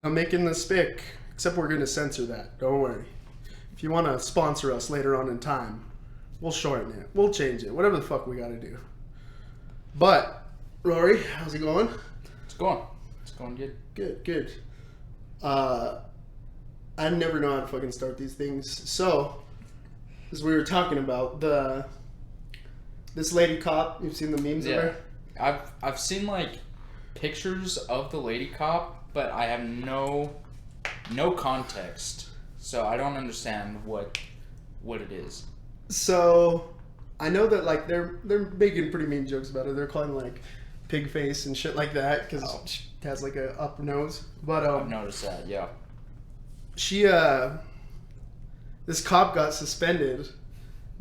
I'm making this spick, except we're going to censor that. Don't worry. If you want to sponsor us later on in time, we'll shorten it. We'll change it. Whatever the fuck we got to do. But, Rory, how's it going? It's going. It's going good. Good, good. I never know how to fucking start these things. So, as we were talking about, this lady cop, you've seen the memes of her? I've seen like pictures of the lady cop, but I have no context. So I don't understand what it is. So, I know that like they're making pretty mean jokes about her. They're calling her, like pig face and shit like that because she has like a up nose. But I've noticed that. Yeah. She this cop got suspended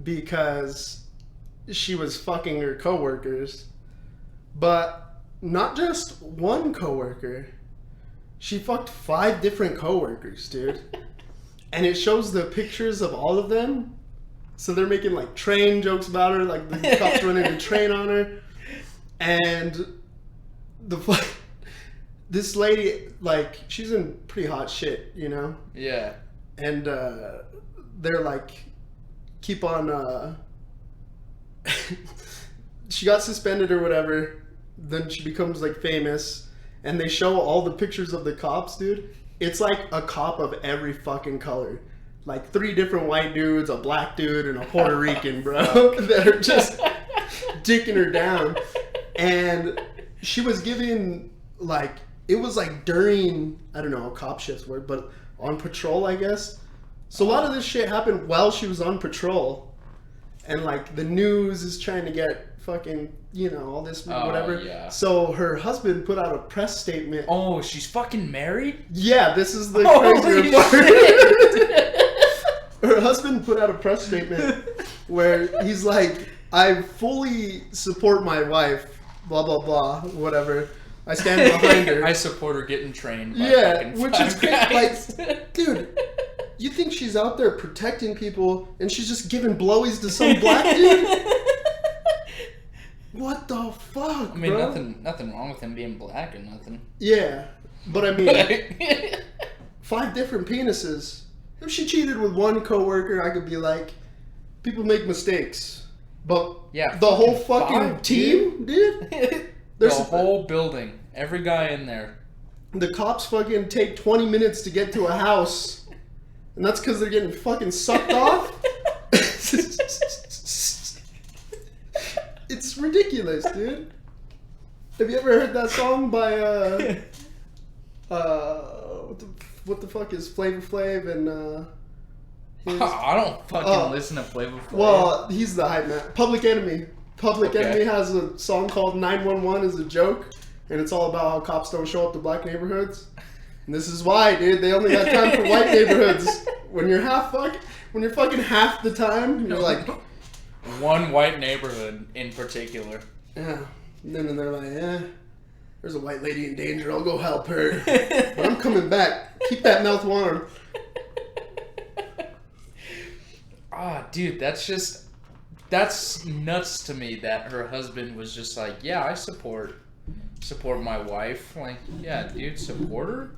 because she was fucking her coworkers, but not just one coworker. She fucked 5 different coworkers, dude. And it shows the pictures of all of them. So they're making like train jokes about her, like the cops running a train on her. And this lady, like, she's in pretty hot shit, you know? Yeah. And they're like, keep on, she got suspended or whatever. Then she becomes like famous. And they show all the pictures of the cops, dude. It's like a cop of every fucking color. Like 3 different white dudes, a black dude, and a Puerto Rican, bro. That are just dicking her down. And she was giving, like, it was like during, I don't know how cop shifts work, but on patrol, I guess. So a lot of this shit happened while she was on patrol. And like the news is trying to get fucking, you know, all this whatever. Yeah. So her husband put out a press statement. Oh, she's fucking married? Yeah, this is the Holy crazier part. shit. Her husband put out a press statement where he's like, I fully support my wife, blah, blah, blah, whatever. I stand behind her. I support her getting trained by Yeah, fucking which is five crazy. guys. Like, dude, you think she's out there protecting people and she's just giving blowies to some black dude? What the fuck, I mean, bro? nothing wrong with him being black or nothing. Yeah, but I mean, 5 different penises. If she cheated with one coworker, I could be like, people make mistakes. But Yeah, the whole fucking fucking 5, team, dude? the There's whole building, every guy in there. the cops fucking take 20 minutes to get to a house, and that's because they're getting fucking sucked off? It's ridiculous, dude. Have you ever heard that song by, what the fuck is Flavor Flav and, I don't fucking listen to Flavor Flav. well, he's the hype man. Public Enemy. Public Okay. Enemy has a song called 911 as a joke, and it's all about how cops don't show up to black neighborhoods. And this is why, dude. They only got time for white neighborhoods. When you're fucking half the time, you're like, One white neighborhood in particular. yeah. And then they're like, yeah, there's a white lady in danger. I'll go help her. But I'm coming back. Keep that mouth warm. Dude, that's nuts to me that her husband was just like, yeah, I support my wife. Like, yeah, dude, support her?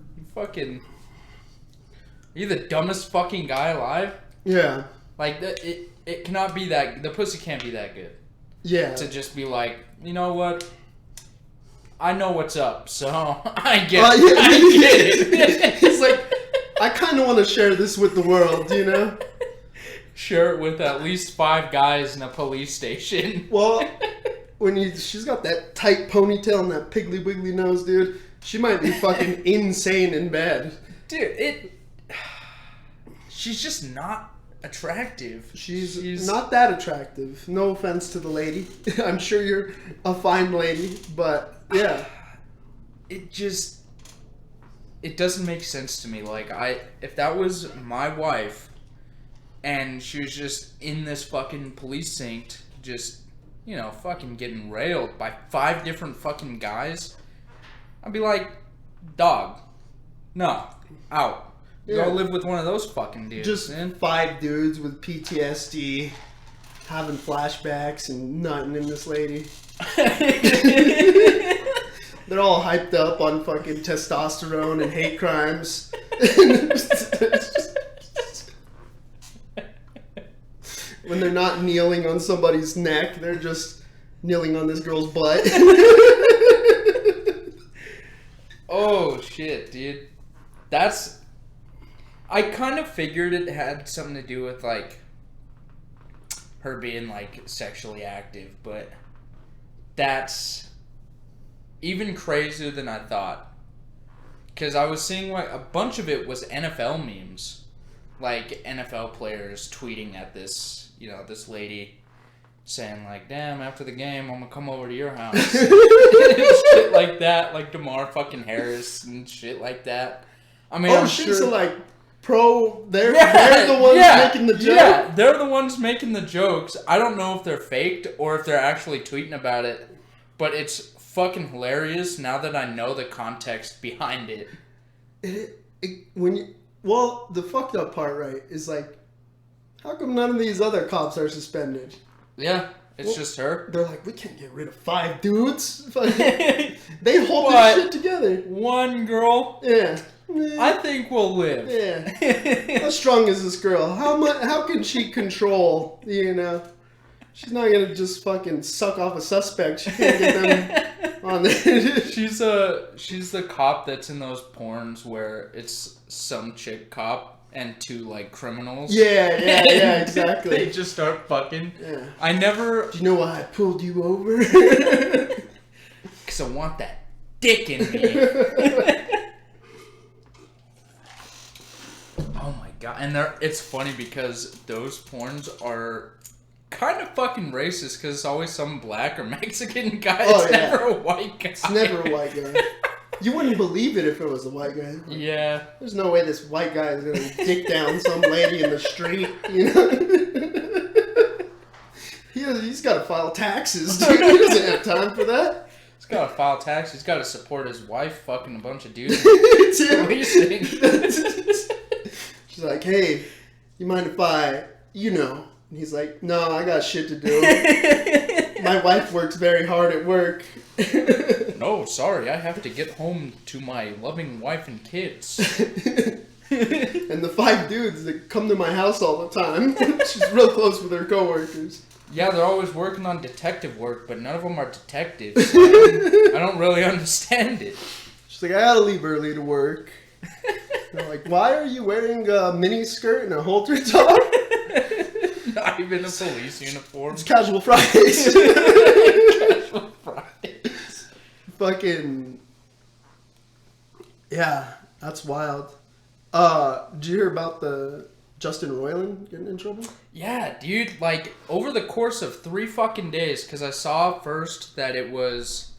You're the dumbest fucking guy alive? Yeah. Like, it cannot be that, the pussy can't be that good. Yeah. To just be like, you know what? I know what's up, so I get it. Yeah. I get it. He's like, I kind of want to share this with the world, you know? Share it with at least 5 guys in a police station. Well, she's got that tight ponytail and that piggly wiggly nose, dude. She might be fucking insane in bed. Dude, she's just not attractive. She's not that attractive. No offense to the lady. I'm sure you're a fine lady, but yeah. It doesn't make sense to me. Like, if that was my wife and she was just in this fucking precinct, just, you know, fucking getting railed by 5 different fucking guys, I'd be like, dog, no, out. Yeah. Go live with one of those fucking dudes. Just man. 5 dudes with PTSD having flashbacks and nutting in this lady. They're all hyped up on fucking testosterone and hate crimes. When they're not kneeling on somebody's neck, they're just kneeling on this girl's butt. Oh, shit, dude. I kind of figured it had something to do with, like, her being, like, sexually active, but that's even crazier than I thought. Because I was seeing, like, a bunch of it was NFL memes. Like, NFL players tweeting at this, this lady saying, like, damn, after the game, I'm gonna come over to your house. Shit like that, like DeMar fucking Harris and shit like that. I mean, I'm sure... so, like, they're the ones making the jokes? Yeah, they're the ones making the jokes. I don't know if they're faked or if they're actually tweeting about it, but it's fucking hilarious now that I know the context behind it. Well, the fucked up part, right, is like, how come none of these other cops are suspended? Yeah, it's just her. They're like, we can't get rid of 5 dudes. They hold this shit together. One girl? Yeah. I think we'll live. Yeah. How strong is this girl? How can she control, She's not gonna just fucking suck off a suspect. She can't get them on there. She's the cop that's in those porns where it's some chick cop and 2 like criminals. Yeah, exactly. They just start fucking. Yeah. I never. Do you know why I pulled you over? Because I want that dick in me. Oh my god! And it's funny because those porns are kind of fucking racist because it's always some black or Mexican guy. It's never a white guy. It's never a white guy. You wouldn't believe it if it was a white guy. Like, yeah. There's no way this white guy is gonna dick down some lady in the street, He's got to file taxes, dude. He doesn't have time for that. He's got to file taxes. He's got to support his wife fucking a bunch of dudes. Policing. She's like, hey, you mind if I, And he's like, no, I got shit to do. My wife works very hard at work. No, sorry, I have to get home to my loving wife and kids. And the 5 dudes that come to my house all the time. She's real close with her coworkers. Yeah, they're always working on detective work, but none of them are detectives. So I don't really understand it. She's like, I gotta leave early to work. They're like, why are you wearing a mini skirt and a halter top? Not even a police uniform. It's casual Fridays. Casual Fridays. Fucking. Yeah, that's wild. Did you hear about the Justin Roiland getting in trouble? Yeah, dude. Like, over the course of 3 fucking days, because I saw first that it was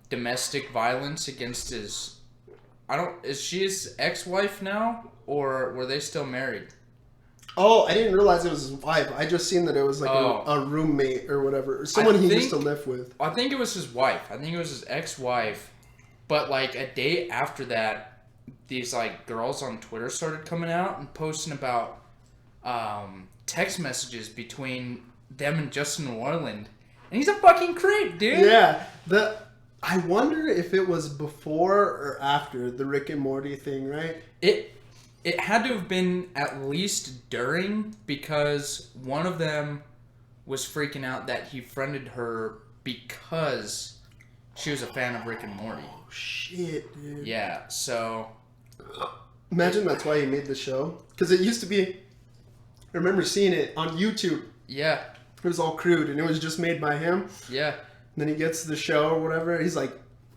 domestic violence against his... Is she his ex-wife now? Or were they still married? Oh, I didn't realize it was his wife. I just seen that it was like a roommate or whatever. Or someone he used to live with. I think it was his wife. I think it was his ex-wife. But like a day after that, these like girls on Twitter started coming out and posting about text messages between them and Justin Roiland. And he's a fucking creep, dude. Yeah. I wonder if it was before or after the Rick and Morty thing, right? It had to have been at least during, because one of them was freaking out that he friended her because she was a fan of Rick and Morty. Oh, shit, dude. Yeah, so... Imagine that's why he made the show. Because it used to be... I remember seeing it on YouTube. Yeah. It was all crude, and it was just made by him. Yeah. And then he gets the show or whatever. He's like,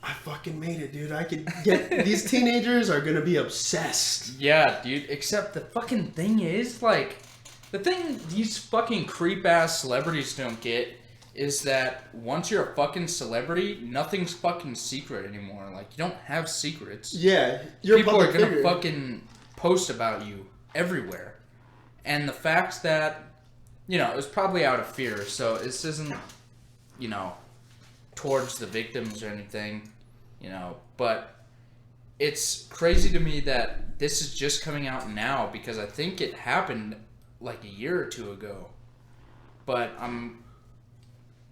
I fucking made it, dude. I could get... These teenagers are going to be obsessed. Yeah, dude. Except the fucking thing is, like... The thing these fucking creep-ass celebrities don't get is that once you're a fucking celebrity, nothing's fucking secret anymore. Like, you don't have secrets. Yeah. People are going to fucking post about you everywhere. And the fact that, it was probably out of fear. So this isn't, towards the victims or anything, but it's crazy to me that this is just coming out now because I think it happened like a year or 2 ago. But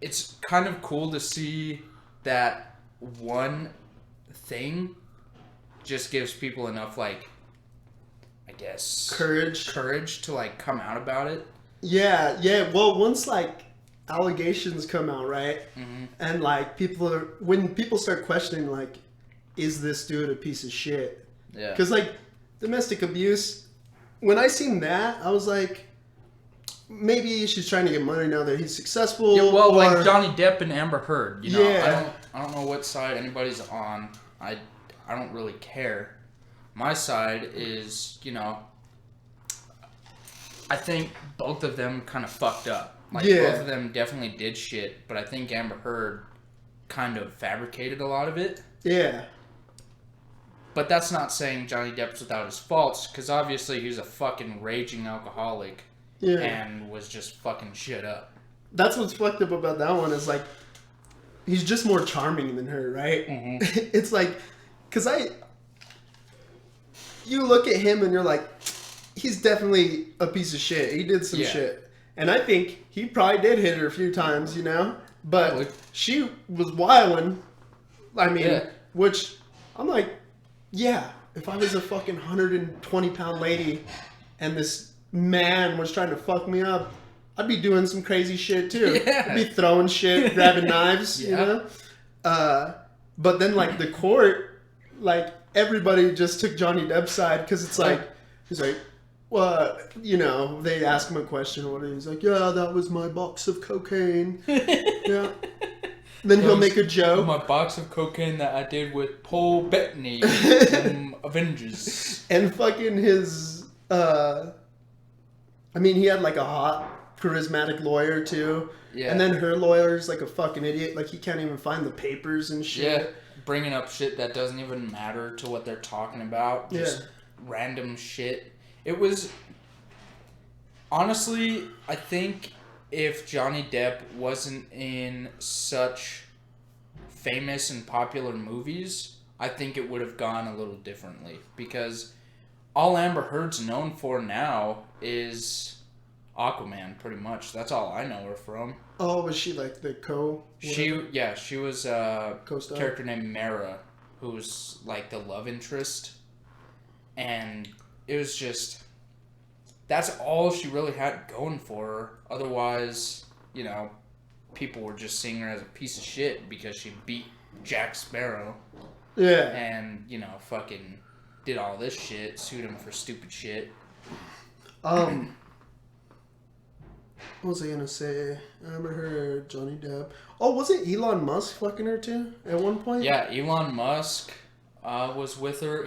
it's kind of cool to see that one thing just gives people enough, like, I guess... Courage to, like, come out about it. Yeah. Well, once, like, allegations come out, right? Mm-hmm. And, like, when people start questioning, like, is this dude a piece of shit? Yeah. Because, like, domestic abuse, when I seen that, I was like, maybe she's trying to get money now that he's successful. Yeah, well, like Johnny Depp and Amber Heard, you know, Yeah. I don't know what side anybody's on. I don't really care. My side is, you know, I think both of them kind of fucked up. Like, both of them definitely did shit, but I think Amber Heard kind of fabricated a lot of it. Yeah. But that's not saying Johnny Depp's without his faults, because obviously he was a fucking raging alcoholic and was just fucking shit up. That's what's fucked up about that one is, like, he's just more charming than her, right? Mm-hmm. It's like, because you look at him and you're like, he's definitely a piece of shit. He did some shit. And I think he probably did hit her a few times, you know? But she was wilding. I mean, which I'm like, yeah, if I was a fucking 120-pound lady and this man was trying to fuck me up, I'd be doing some crazy shit too. Yeah. I'd be throwing shit, grabbing knives, you know? But then, like, the court, like, everybody just took Johnny Depp's side because it's like, he's like, well, you know, they ask him a question or whatever. He's like, yeah, that was my box of cocaine. Yeah. Then he'll make a joke. My box of cocaine that I did with Paul Bettany from Avengers. And fucking his, I mean, he had like a hot, charismatic lawyer too. Yeah. And then her lawyer's like a fucking idiot. Like, he can't even find the papers and shit. Yeah. Bringing up shit that doesn't even matter to what they're talking about. Just random shit. It was, honestly, I think if Johnny Depp wasn't in such famous and popular movies, I think it would have gone a little differently. Because all Amber Heard's known for now is Aquaman, pretty much. That's all I know her from. Oh, was she like the She was a co-star? Character named Mara, who was like the love interest. And it was just, that's all she really had going for her. Otherwise, you know, people were just seeing her as a piece of shit because she beat Jack Sparrow. Yeah. And, you know, fucking did all this shit, sued him for stupid shit. What was I gonna say? I remember her, Johnny Depp. Oh, wasn't Elon Musk fucking her too at one point? Yeah, Elon Musk was with her.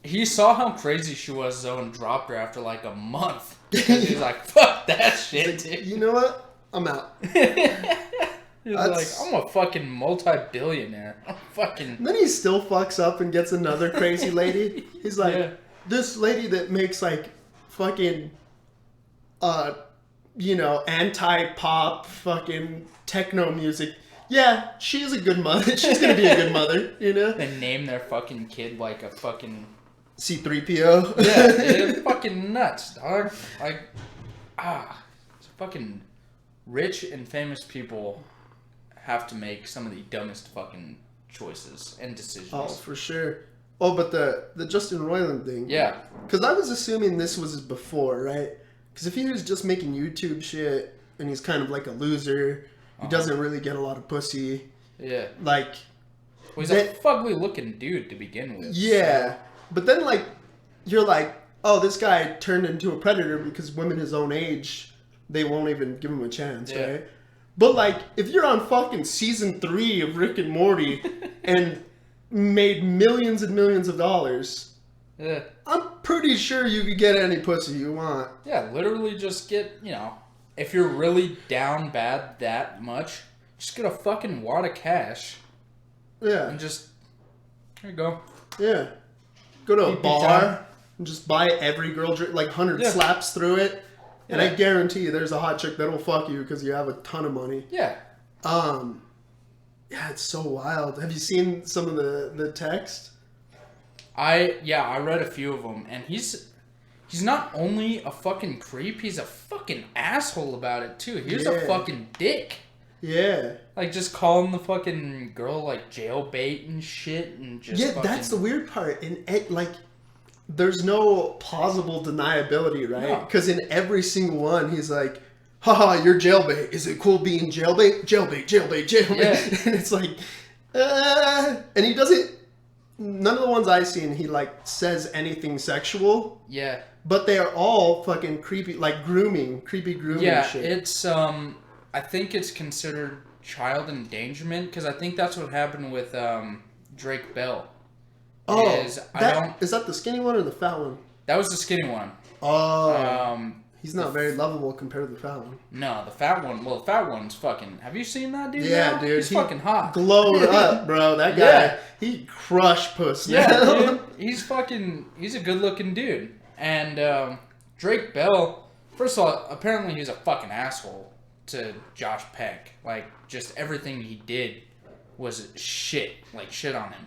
He saw how crazy she was, though, and dropped her after, like, a month. Because he was like, fuck that shit, dude. You know what? I'm out. He was like, I'm a fucking multi-billionaire. And then he still fucks up and gets another crazy lady. He's like, this lady that makes, like, fucking, you know, anti-pop fucking techno music. Yeah, she's a good mother. She's gonna be a good mother, you know? They name their fucking kid like a fucking... C-3PO. Yeah, it's fucking nuts, dog. Like, fucking rich and famous people have to make some of the dumbest fucking choices and decisions. Oh, for sure. Oh, but the Justin Roiland thing. Yeah. Because I was assuming this was before, right? Because if he was just making YouTube shit and he's kind of like a loser, he doesn't really get a lot of pussy. Yeah. Like... Well, he's a fugly looking dude to begin with. Yeah. So. But then, like, you're like, oh, this guy turned into a predator because women his own age, they won't even give him a chance, right? But, like, if you're on fucking season 3 of Rick and Morty and made millions and millions of dollars, I'm pretty sure you could get any pussy you want. Yeah, literally just get, you know, if you're really down bad that much, just get a fucking wad of cash. Yeah. And just, here you go. Yeah. Go to a bar and just buy every girl drink, like 100 slaps through it. And I guarantee you there's a hot chick that'll fuck you because you have a ton of money. Yeah. Yeah, it's so wild. Have you seen some of the text? I read a few of them, and he's not only a fucking creep, he's a fucking asshole about it too. He's a fucking dick. Yeah. Like, just calling the fucking girl, like, jailbait and shit, and just Yeah, that's the weird part. And, like, there's no plausible deniability, right? No. Because in every single one, he's like, haha, you're jailbait. Is it cool being jailbait? Jailbait, jailbait, jailbait. Yeah. And it's like, and he doesn't, none of the ones I've seen, he, like, says anything sexual. Yeah. But they are all fucking creepy, like creepy grooming shit. It's, I think it's considered child endangerment, because I think that's what happened with, Drake Bell. Oh, is that the skinny one or the fat one? That was the skinny one. Oh. He's not very lovable compared to the fat one. No, the fat one. Well, the fat one's fucking. Have you seen that dude? Yeah, now? dude. He's fucking hot. Glowed up, bro. That guy, Yeah. he crushed pussy. Yeah, dude. He's a good looking dude. And Drake Bell, first of all, apparently he's a fucking asshole to Josh Peck. Like, just everything he did was shit. Like, shit on him.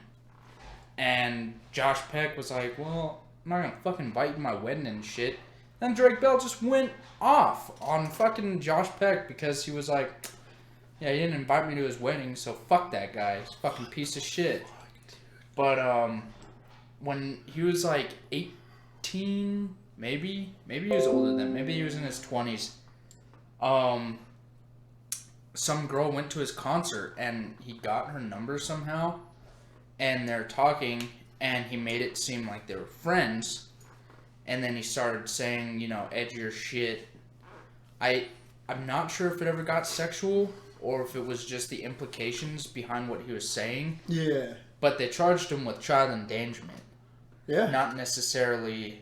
And Josh Peck was like, well, I'm not gonna fucking invite you to my wedding and shit. Then Drake Bell just went off on fucking Josh Peck because he was like, yeah, he didn't invite me to his wedding, so fuck that guy. He's a fucking piece of shit. But when he was like 18, maybe he was older than, maybe he was in his 20s. Some girl went to his concert and he got her number somehow, and they're talking, and he made it seem like they were friends. And then he started saying, you know, edgier shit. I'm not sure if it ever got sexual or if it was just the implications behind what he was saying. Yeah. But they charged him with child endangerment. Yeah. Not necessarily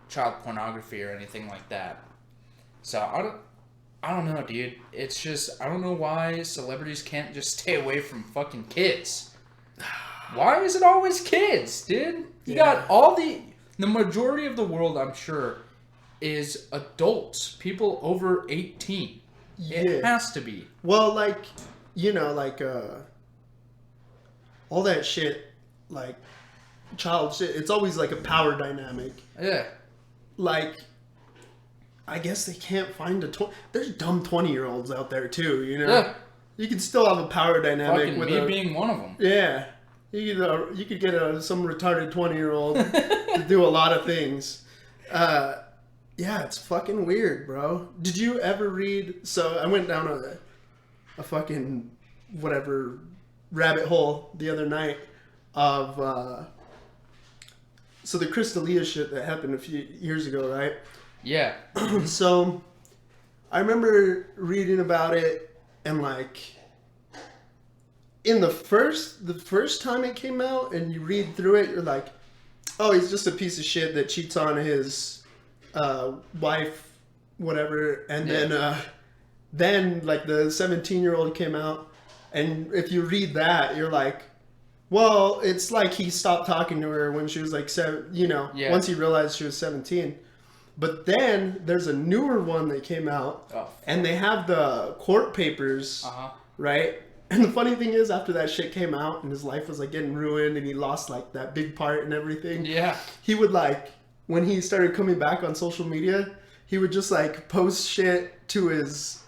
child pornography or anything like that. So I don't know, dude. It's just, I don't know why celebrities can't just stay away from fucking kids. Why is it always kids, dude? You got all the majority of the world, I'm sure, is adults, people over 18. Yeah. It has to be. Well, like, you know, like, all that shit, like, child shit, it's always like a power dynamic. Yeah. Like, I guess they can't find there's dumb 20-year-olds out there, too, you know? Yeah. You can still have a power dynamic Fucking with me being one of them. Yeah. You could get some retarded 20-year-old to do a lot of things. Yeah, it's fucking weird, bro. Did you ever read... So, I went down a fucking, whatever, rabbit hole the other night of... So, the Crystalia shit that happened a few years ago, right? Yeah. So, I remember reading about it and, like... In the first time it came out and you read through it, you're like, oh, he's just a piece of shit that cheats on his wife, whatever. And then like the 17-year-old came out, and if you read that, you're like, well, it's like he stopped talking to her when she was like once he realized she was 17. But then there's a newer one that came out, and they have the court papers, right? And the funny thing is, after that shit came out and his life was like getting ruined and he lost like that big part and everything. Yeah. He would like, when he started coming back on social media, he would just like post shit to his,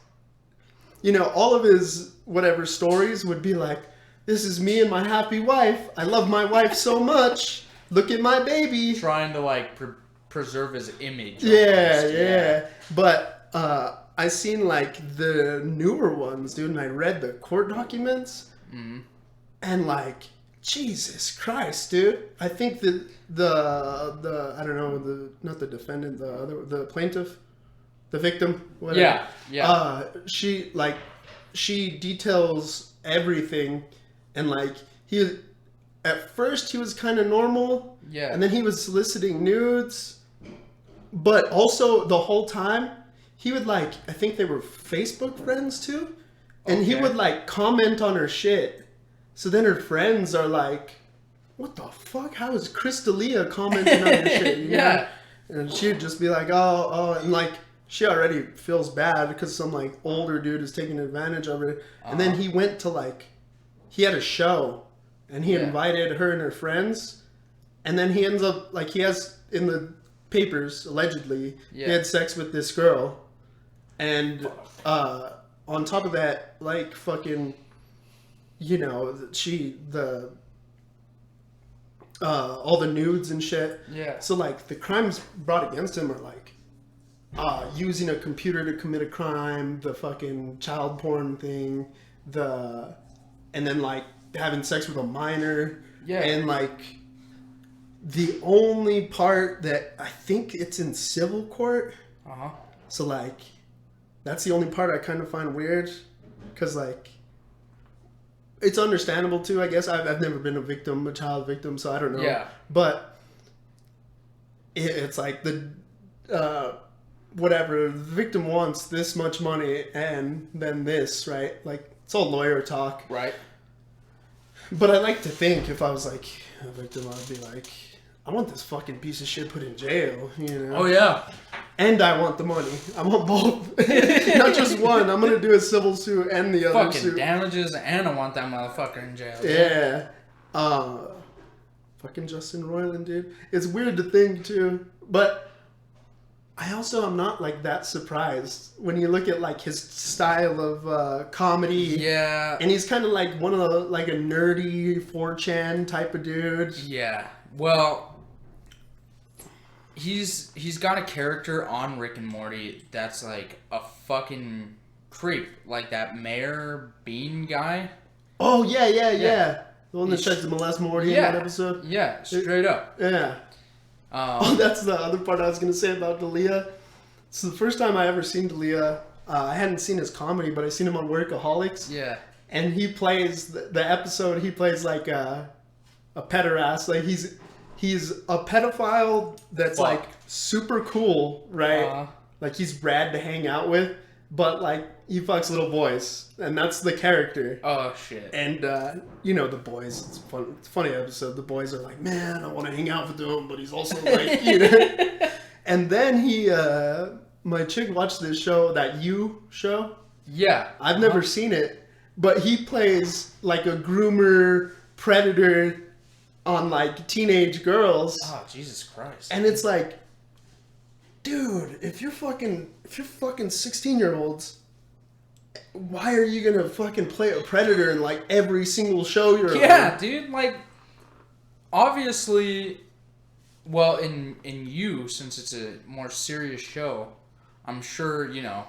all of his whatever stories would be like, this is me and my happy wife. I love my wife so much. Look at my baby. Trying to like preserve his image. Yeah. But, I seen like the newer ones, dude, and I read the court documents, and like, Jesus Christ, dude. I think that the I don't know, not the defendant, the plaintiff, the victim, whatever. Yeah. She details everything, and like at first he was kind of normal, and then he was soliciting nudes, but also the whole time. He would like, I think they were Facebook friends too, and he would like comment on her shit. So then her friends are like, what the fuck? How is Crystalia commenting on your shit? You know? And she would just be like, oh, and like, she already feels bad because some like older dude is taking advantage of her. And then he went to like, he had a show and he invited her and her friends. And then he ends up, like, he has in the papers, allegedly, he had sex with this girl. And on top of that, like fucking, you know, all the nudes and shit. Yeah. So like the crimes brought against him are like using a computer to commit a crime, the fucking child porn thing, and then like having sex with a minor. Yeah. And like the only part that I think it's in civil court. Uh-huh. So like that's the only part I kind of find weird, because like it's understandable too, I guess. I've never been a child victim, so I don't know. Yeah. But it's like the whatever, the victim wants this much money and then this, right? Like it's all lawyer talk. Right. But I like to think if I was like a victim, I'd be like, I want this fucking piece of shit put in jail, you know? Oh yeah. And I want the money. I want both. Not just one. I'm going to do a civil suit and the other fucking suit. damages, and I want that motherfucker in jail. Yeah. Fucking Justin Roiland, dude. It's weird to think, too. But I also am not, like, that surprised when you look at, like, his style of comedy. Yeah. And he's kind of like one of the, like, a nerdy 4chan type of dude. Yeah. Well, he's got a character on Rick and Morty that's like a fucking creep, like that Mayor Bean guy. Oh yeah. The one that tries to molest Morty in that episode. Yeah, straight up. Yeah. Oh, that's the other part I was gonna say about D'Elia. So the first time I ever seen D'Elia, I hadn't seen his comedy, but I seen him on Workaholics. Yeah. And he plays the episode. He plays like a pederast. Like he's a pedophile that's like super cool, right? Like he's rad to hang out with, but like he fucks little boys, and that's the character. Oh shit. And you know the boys. It's fun. It's a funny episode. The boys are like, man, I want to hang out with him, but he's also like, you know. And then my chick watched this show, that You show. Yeah. I've never seen it, but he plays like a groomer predator on like teenage girls. Oh, Jesus Christ. And it's like, dude, if you're fucking 16-year-olds, why are you gonna fucking play a predator in like every single show you're on? Yeah, dude, like obviously, well, in You, since it's a more serious show, I'm sure, you know,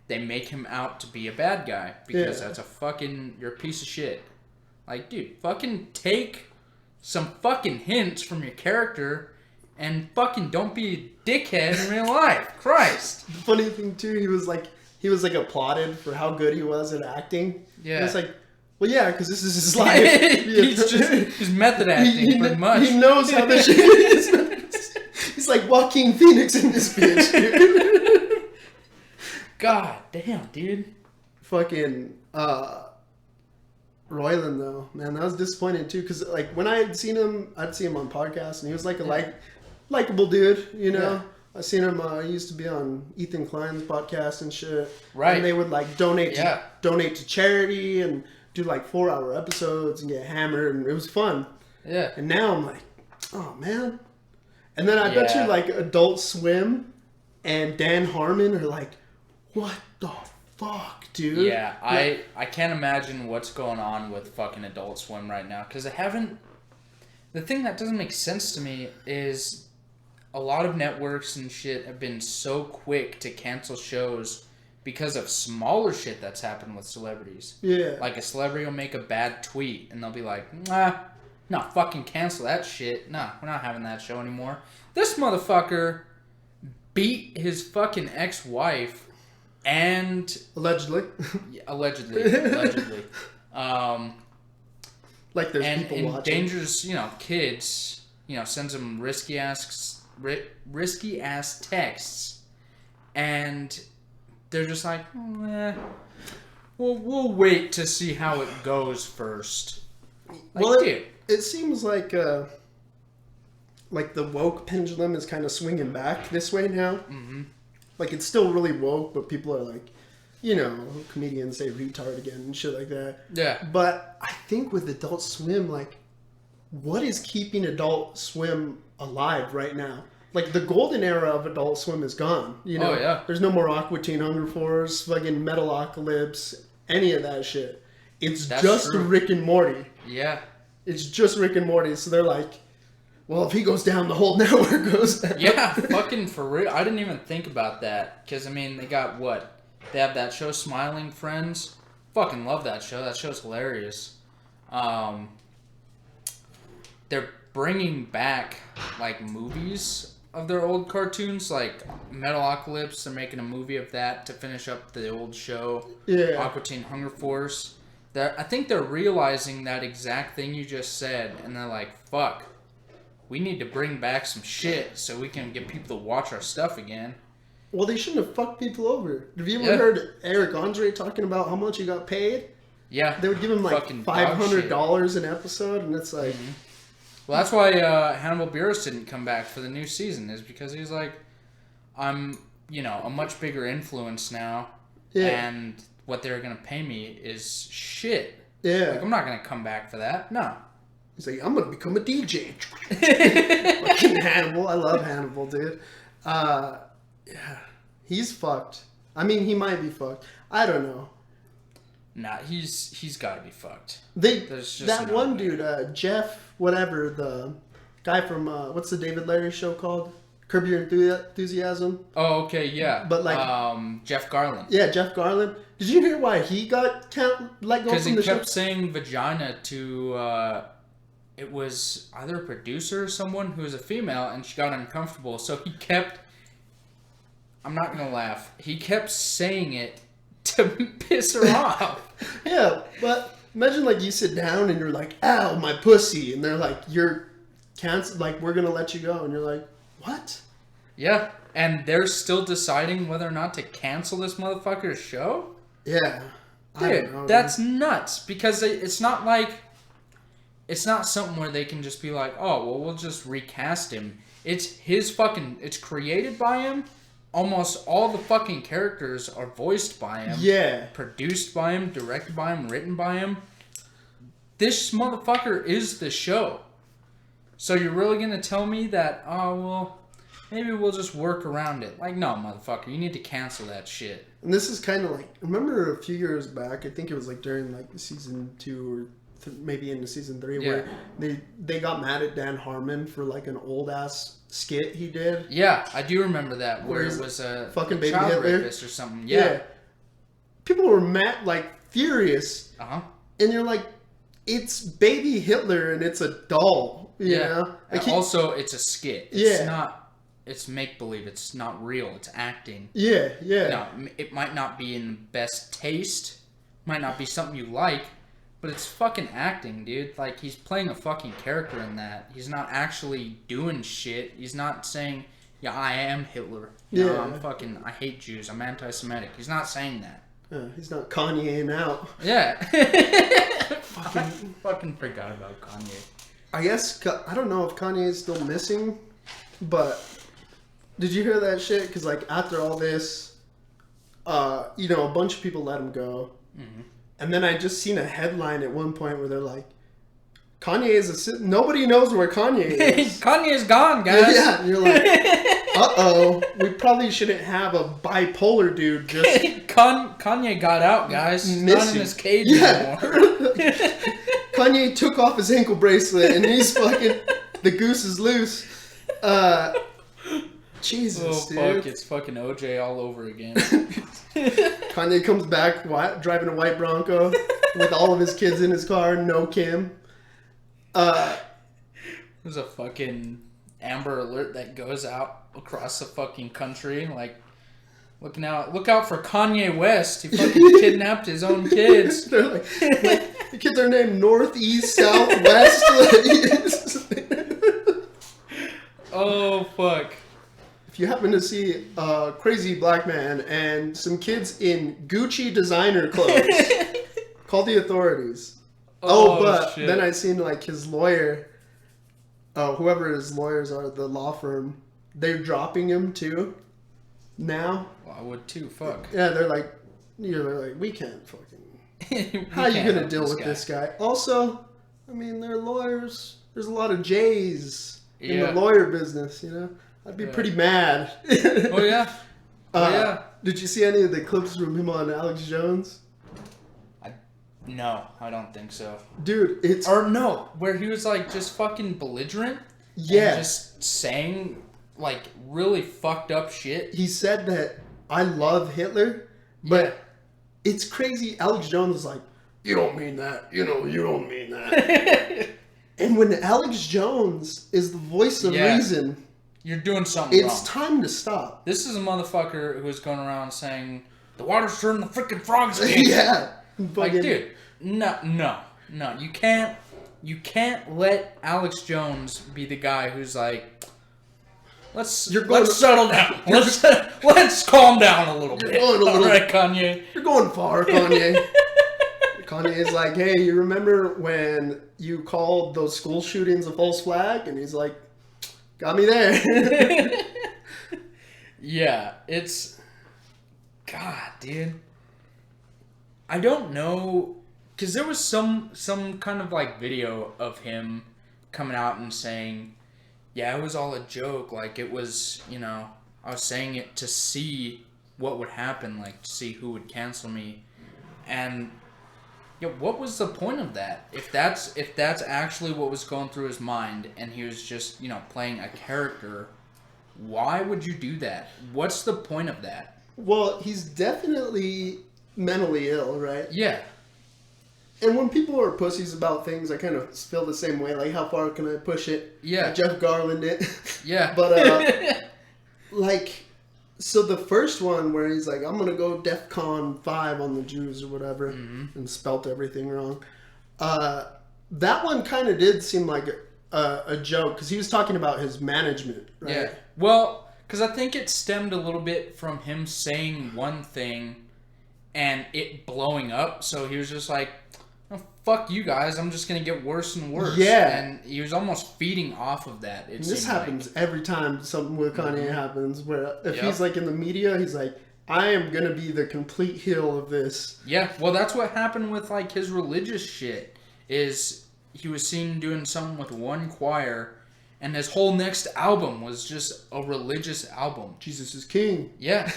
they make him out to be a bad guy because that's you're a piece of shit. Like, dude, fucking take some fucking hints from your character and fucking don't be a dickhead in real life. Christ. The funny thing too, he was like applauded for how good he was at acting. Yeah. And it's like, well, yeah, because this is his life. He's method acting pretty much. He knows how this shit is. He's like Joaquin Phoenix in this bitch, dude. God damn, dude. Fucking Roiland though, man, that was disappointing too. Because like when I had seen him, I'd see him on podcasts, and he was like a likable dude, you know. Yeah. I seen him. He used to be on Ethan Klein's podcast and shit. Right. And they would like donate to charity and do like 4-hour episodes and get hammered, and it was fun. Yeah. And now I'm like, oh man. And then I bet you like Adult Swim and Dan Harmon are like, what the fuck, dude? Yeah, I can't imagine what's going on with fucking Adult Swim right now, because the thing that doesn't make sense to me is a lot of networks and shit have been so quick to cancel shows because of smaller shit that's happened with celebrities. Yeah. Like a celebrity will make a bad tweet and they'll be like, nah, fucking cancel that shit. Nah, we're not having that show anymore. This motherfucker beat his fucking ex-wife and... Allegedly. Allegedly. Like there's people watching. Endangers, you know, kids, you know, sends them risky ass texts, and they're just like, we'll wait to see how it goes first. Like, well, it seems like the woke pendulum is kind of swinging back this way now. Mm-hmm. Like it's still really woke, but people are like, you know, comedians say retard again and shit like that. Yeah. But I think with Adult Swim, like, what is keeping Adult Swim alive right now? like the golden era of Adult Swim is gone. You know, Oh, yeah. There's no more Aqua Teen Hunger Force, fucking Metalocalypse, any of that shit. It's That's just true. Rick and Morty. Yeah. It's just Rick and Morty. So they're like, well, if he goes down, the whole network goes down. Yeah, fucking for real. I didn't even think about that. Because, I mean, they got what? They have that show, Smiling Friends. Fucking love that show. That show's hilarious. They're bringing back, like, movies of their old cartoons. Like, Metalocalypse, they're making a movie of that to finish up the old show. Yeah. Aqua Teen Hunger Force. I think they're realizing that exact thing you just said. And they're like, fuck. We need to bring back some shit so we can get people to watch our stuff again. Well, they shouldn't have fucked people over. Have you ever heard Eric Andre talking about how much he got paid? Yeah. They would give him like Fucking $500 an episode, and it's like... Mm-hmm. Well, that's why Hannibal Buress didn't come back for the new season, is because he's like, I'm, a much bigger influence now, and what they're going to pay me is shit. Yeah. Like, I'm not going to come back for that. No. He's like, I'm going to become a DJ. Fucking Hannibal. I love Hannibal, dude. Yeah. He's fucked. I mean, he might be fucked. I don't know. Nah, he's got to be fucked. That no one way. dude, Jeff, whatever, the guy from, what's the David Larry show called? Curb Your Enthusiasm? Oh, okay, yeah. But like... Jeff Garland. Yeah, Jeff Garland. Did you hear why he got let go Because from he the show? kept saying vagina to... it was either a producer or someone who was a female, and she got uncomfortable. So he kept... I'm not going to laugh. He kept saying it to piss her off. Yeah, but imagine like you sit down and you're like, ow, my pussy. And they're like, you're canceled. Like, we're going to let you go. And you're like, what? Yeah, and they're still deciding whether or not to cancel this motherfucker's show? Yeah. I Dude, don't know, that's nuts. Because it's not like... It's not something where they can just be like, oh, well, we'll just recast him. It's his fucking... It's created by him. Almost all the fucking characters are voiced by him. Yeah. Produced by him, directed by him, written by him. This motherfucker is the show. So you're really going to tell me that, oh, well, maybe we'll just work around it. Like, no, motherfucker, you need to cancel that shit. And this is kind of like... Remember a few years back, I think it was like during like season 2 or maybe into season 3, where they got mad at Dan Harmon for like an old ass skit he did. Yeah, I do remember that, where Where it was a fucking baby child Hitler rapist or something. Yeah. People were mad, like furious, Uh-huh. and you're like, it's baby Hitler and it's a doll, you know? And Like also, it's a skit. It's not. It's make believe. It's not real. It's acting. Yeah. No, it might not be in the best taste. Might not be something you like. But it's fucking acting, dude. Like, he's playing a fucking character in that. He's not actually doing shit. He's not saying, yeah, I am Hitler. You know, I hate Jews. I'm anti-Semitic. He's not saying that. He's not Kanyeing out. Yeah. I fucking forgot about Kanye. I guess, I don't know if Kanye is still missing, but did you hear that shit? Because, like, after all this, a bunch of people let him go. Mm-hmm. And then I just seen a headline at one point where they're like, Kanye is nobody knows where Kanye is. Kanye's gone, guys. Yeah, and you're like, uh-oh, we probably shouldn't have a bipolar dude just... Kanye got out, guys. He's not in his cage anymore. Kanye took off his ankle bracelet and he's fucking... The goose is loose. Jesus, dude. Fuck, it's fucking OJ all over again. Kanye comes back driving a white Bronco with all of his kids in his car, no Kim. There's a fucking Amber Alert that goes out across the fucking country, like, look out for Kanye West. He fucking kidnapped his own kids. They're like, the kids are named North, East, South, West. Oh, fuck. If you happen to see a crazy black man and some kids in Gucci designer clothes, call the authorities. Shit. Then I seen like his lawyer, whoever his lawyers are, the law firm, they're dropping him too. Now. Well, I would too. Fuck. Yeah, they're like, we can't fucking. How are you gonna deal with this guy? Also, I mean, they're lawyers. There's a lot of J's in the lawyer business, you know. I'd be pretty mad. Oh yeah. Yeah. Did you see any of the clips from him on Alex Jones? No, I don't think so. Dude, it's... Or no, where he was like just fucking belligerent. Yeah. And just saying like really fucked up shit. He said that I love Hitler, but it's crazy. Alex Jones was like, you don't mean that. You don't mean that. And when Alex Jones is the voice of reason... You're doing something wrong. It's time to stop. This is a motherfucker who's going around saying, the water's turning the freaking frogs again. Yeah. Like, dude, no. You can't let Alex Jones be the guy who's like, let's settle down. Let's calm down a little bit. All right, Kanye. You're going far, Kanye. Kanye is like, hey, you remember when you called those school shootings a false flag? And he's like, got me there. Yeah, it's... God, dude. I don't know... Because there was some kind of, like, video of him coming out and saying, yeah, it was all a joke. Like, it was, I was saying it to see what would happen, like, to see who would cancel me. And... yeah, what was the point of that? If that's actually what was going through his mind, and he was just playing a character, why would you do that? What's the point of that? Well, he's definitely mentally ill, right? Yeah. And when people are pussies about things, I kind of feel the same way. Like, how far can I push it? Yeah. Like Jeff Garland it. Yeah. But like. So the first one where he's like, I'm going to go DEFCON 5 on the Jews or whatever, and spelt everything wrong. That one kind of did seem like a joke, because he was talking about his management, right? Yeah. Well, because I think it stemmed a little bit from him saying one thing and it blowing up. So he was just like, oh, fuck you guys, I'm just going to get worse and worse. Yeah. And he was almost feeding off of that. And this happens every time something with Kanye happens, where if he's like in the media, he's like, I am going to be the complete heel of this. Yeah, well, that's what happened with like his religious shit, is he was seen doing something with one choir, and his whole next album was just a religious album. Jesus is King. Yeah,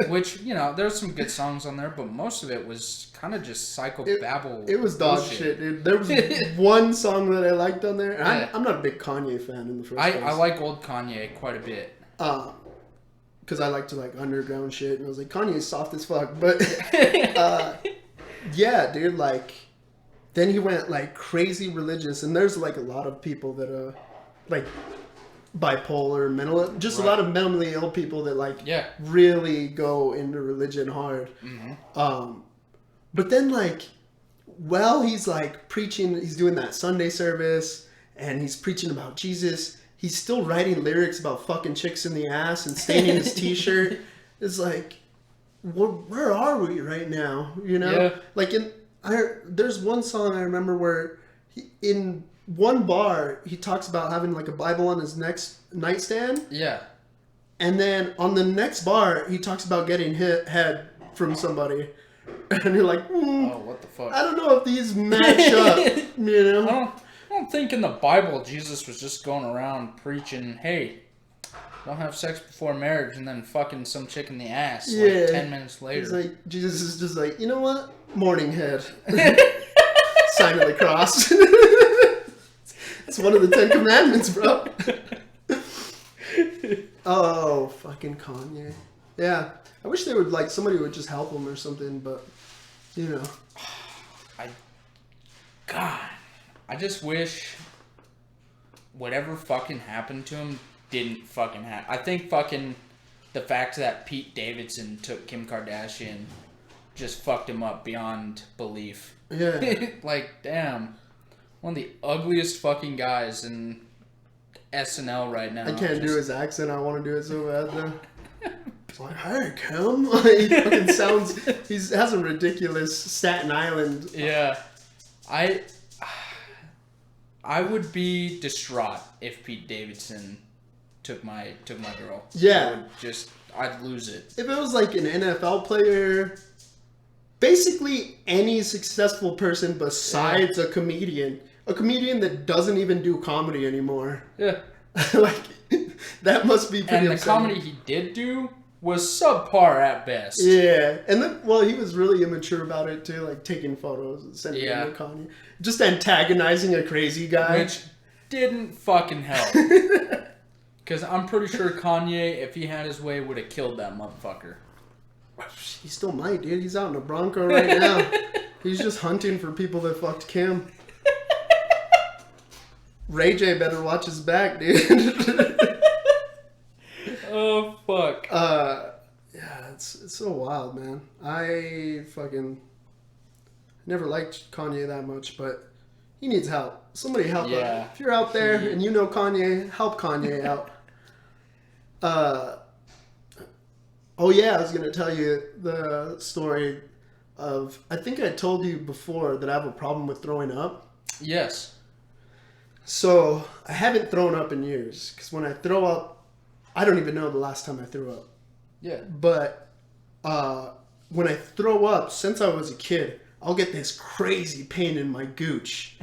which, there's some good songs on there, but most of it was kind of just psychobabble. It was dog shit, dude. There was one song that I liked on there. And I'm not a big Kanye fan in the first place. I like old Kanye quite a bit. Because I like to like underground shit, and I was like, Kanye's soft as fuck. But yeah, dude, like, then he went like crazy religious, and there's like a lot of people that are like bipolar, a lot of mentally ill people that like really go into religion hard. But then like, he's like preaching, he's doing that Sunday service, and he's preaching about Jesus. He's still writing lyrics about fucking chicks in the ass and staining his t-shirt. It's like, where are we right now? Like there's one song I remember where in one bar he talks about having like a Bible on his next nightstand. Yeah. And then on the next bar he talks about getting head from somebody. And you're like, oh, what the fuck? I don't know if these match up, I don't think in the Bible Jesus was just going around preaching, hey, don't have sex before marriage, and then fucking some chick in the ass like 10 minutes later. It's like, Jesus is just like, you know what? Morning head. Sign of the cross. It's one of the 10 Commandments, bro. Oh, fucking Kanye. Yeah. I wish they would, like, somebody would just help him or something, but, I just wish whatever fucking happened to him didn't fucking happen. I think fucking the fact that Pete Davidson took Kim Kardashian just fucked him up beyond belief. Yeah. Like, damn. One of the ugliest fucking guys in SNL right now. I can't do his accent. I want to do it so bad, though. It's like, hey, Kim. He fucking sounds... He has a ridiculous Staten Island... Yeah. I would be distraught if Pete Davidson took my girl. Yeah. I'd lose it. If it was like an NFL player, basically any successful person besides a comedian that doesn't even do comedy anymore. Yeah. Like, That must be pretty And the comedy he did do was subpar at best. Yeah. And then, well, he was really immature about it, too. Like, taking photos and sending them to Kanye. Just antagonizing a crazy guy. Which didn't fucking help. Because I'm pretty sure Kanye, if he had his way, would have killed that motherfucker. He still might, dude. He's out in a Bronco right now. He's just hunting for people that fucked Kim. Ray J better watch his back, dude. Oh, fuck. Yeah, it's so wild, man. I fucking never liked Kanye that much, but he needs help. Somebody help him. If you're out there and you know Kanye, help Kanye out. Oh yeah, I was gonna tell you the story of, I think I told you before that I have a problem with throwing up. Yes. So I haven't thrown up in years, because when I throw up, I don't even know the last time I threw up. Yeah. But when I throw up, since I was a kid, I'll get this crazy pain in my gooch.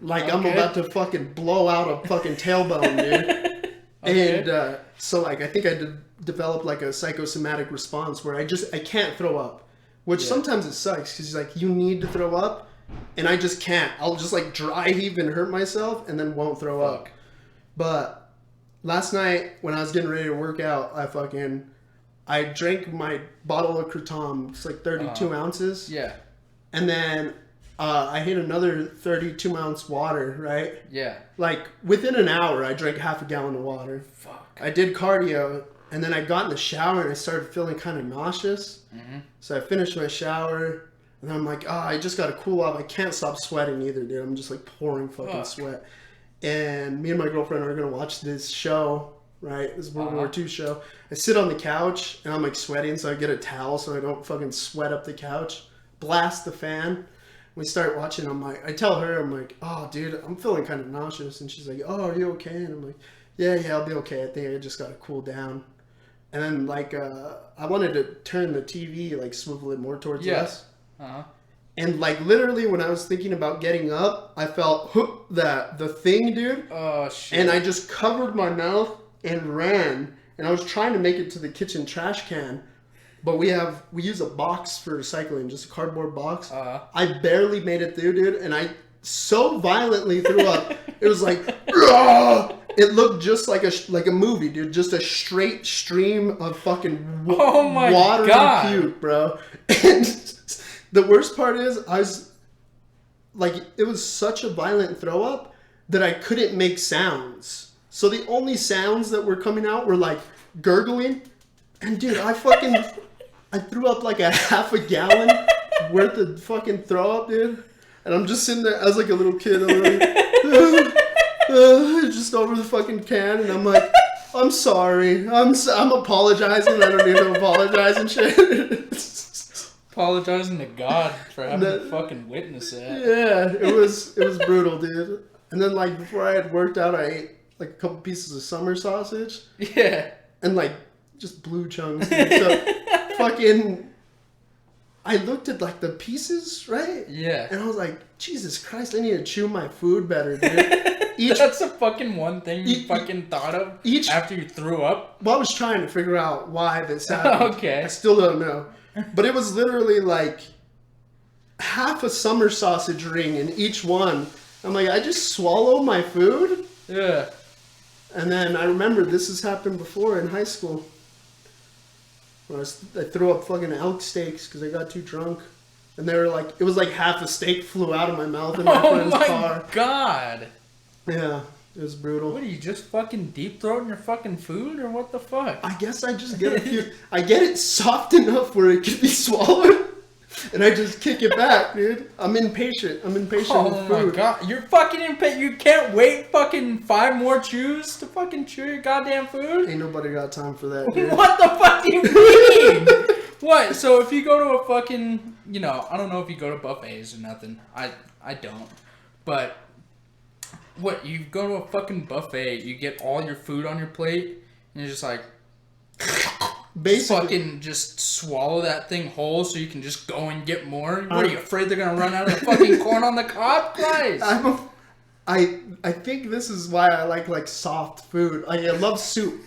Like I'm about to fucking blow out a fucking tailbone, dude. And so like I think I developed like a psychosomatic response where I can't throw up. Which sometimes it sucks, because like you need to throw up, and I just can't. I'll just like dry heave and hurt myself and then won't throw up. But last night when I was getting ready to work out, I drank my bottle of Kratom. It's like 32 ounces. Yeah. And then I hit another 32-ounce water, right? Yeah. Like within an hour, I drank half a gallon of water. Fuck. I did cardio, and then I got in the shower and I started feeling kind of nauseous. So I finished my shower, and then I'm like, I just got to cool off. I can't stop sweating either, dude. I'm just like pouring fucking sweat. And me and my girlfriend are going to watch this show, right? This World War II show. I sit on the couch, and I'm like sweating, so I get a towel so I don't fucking sweat up the couch. Blast the fan. We start watching. I tell her, I'm like, oh, dude, I'm feeling kind of nauseous. And she's like, oh, are you okay? And I'm like, yeah, I'll be okay. I think I just got to cool down. And then, like, I wanted to turn the TV, like, swivel it more towards us. And, like, literally when I was thinking about getting up, I felt the thing, dude. Oh, shit. And I just covered my mouth and ran. And I was trying to make it to the kitchen trash can. But we use a box for recycling, just a cardboard box. I barely made it through, dude. And I so violently threw up. It was like, it looked just like a movie, dude. Just a straight stream of fucking water and puke, bro. And the worst part is, it was such a violent throw up that I couldn't make sounds. So the only sounds that were coming out were like gurgling. And dude, I threw up like a half a gallon worth of fucking throw up, dude. And I'm just sitting there as like a little kid. I'm like, just over the fucking can, and I'm like, I'm sorry. I'm apologizing. I don't need to apologize and shit. Apologizing to God for having to fucking witness it. Yeah, it was brutal, dude. And then like before I had worked out, I ate like a couple pieces of summer sausage. Yeah. And like just blue chunks. So fucking, I looked at like the pieces, right? Yeah. And I was like, Jesus Christ, I need to chew my food better, dude. That's the fucking one thing you fucking thought of after you threw up? Well, I was trying to figure out why this happened. Okay. I still don't know. But it was literally like half a summer sausage ring in each one. I'm like, I just swallow my food? Yeah. And then I remember this has happened before in high school. When I threw up fucking elk steaks because I got too drunk. And they were like, it was like half a steak flew out of my mouth in my friend's car. Oh my God. Yeah, it was brutal. What, are you just fucking deep throating your fucking food, or what the fuck? I guess I just get I get it soft enough where it can be swallowed. And I just kick it back, dude. I'm impatient with food. Oh my God. You're fucking impatient. You can't wait fucking 5 more chews to fucking chew your goddamn food? Ain't nobody got time for that, dude. What the fuck do you mean? What? So if you go to a fucking, I don't know if you go to buffets or nothing. I don't. But what? You go to a fucking buffet, you get all your food on your plate, and you're just like, basically, fucking just swallow that thing whole so you can just go and get more? What, are you afraid they're gonna run out of the fucking corn on the cob? Christ! I think this is why I like soft food. Like, I love soup.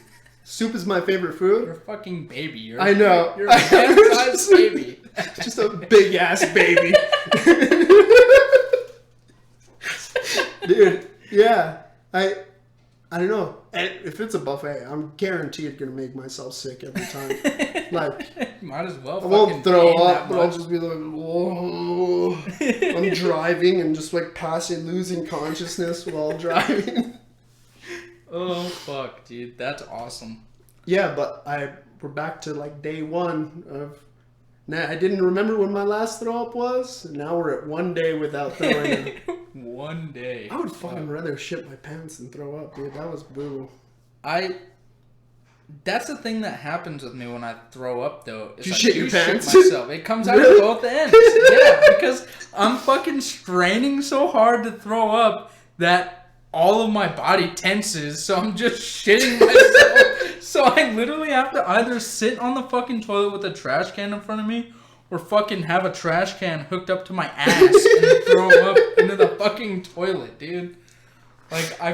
Soup is my favorite food. You're a fucking baby. I know. You're a man-sized baby. Just a big ass baby. Dude, yeah. I don't know. If it's a buffet, I'm guaranteed gonna make myself sick every time. Like, might as well. I won't throw up, but I'll just be like, whoa. I'm driving and just like losing consciousness while driving. Oh fuck, dude, that's awesome. Yeah, but we're back to like day one of. Now I didn't remember when my last throw up was. And now we're at 1 day without throwing up. 1 day. I would fucking rather shit my pants than throw up, dude. That was brutal. That's the thing that happens with me when I throw up, though. Is You I shit do your pants? Shit myself. It comes out of both ends. Yeah, because I'm fucking straining so hard to throw up that all of my body tenses, so I'm just shitting myself. So I literally have to either sit on the fucking toilet with a trash can in front of me, or fucking have a trash can hooked up to my ass and throw up into the fucking toilet, dude. Like, I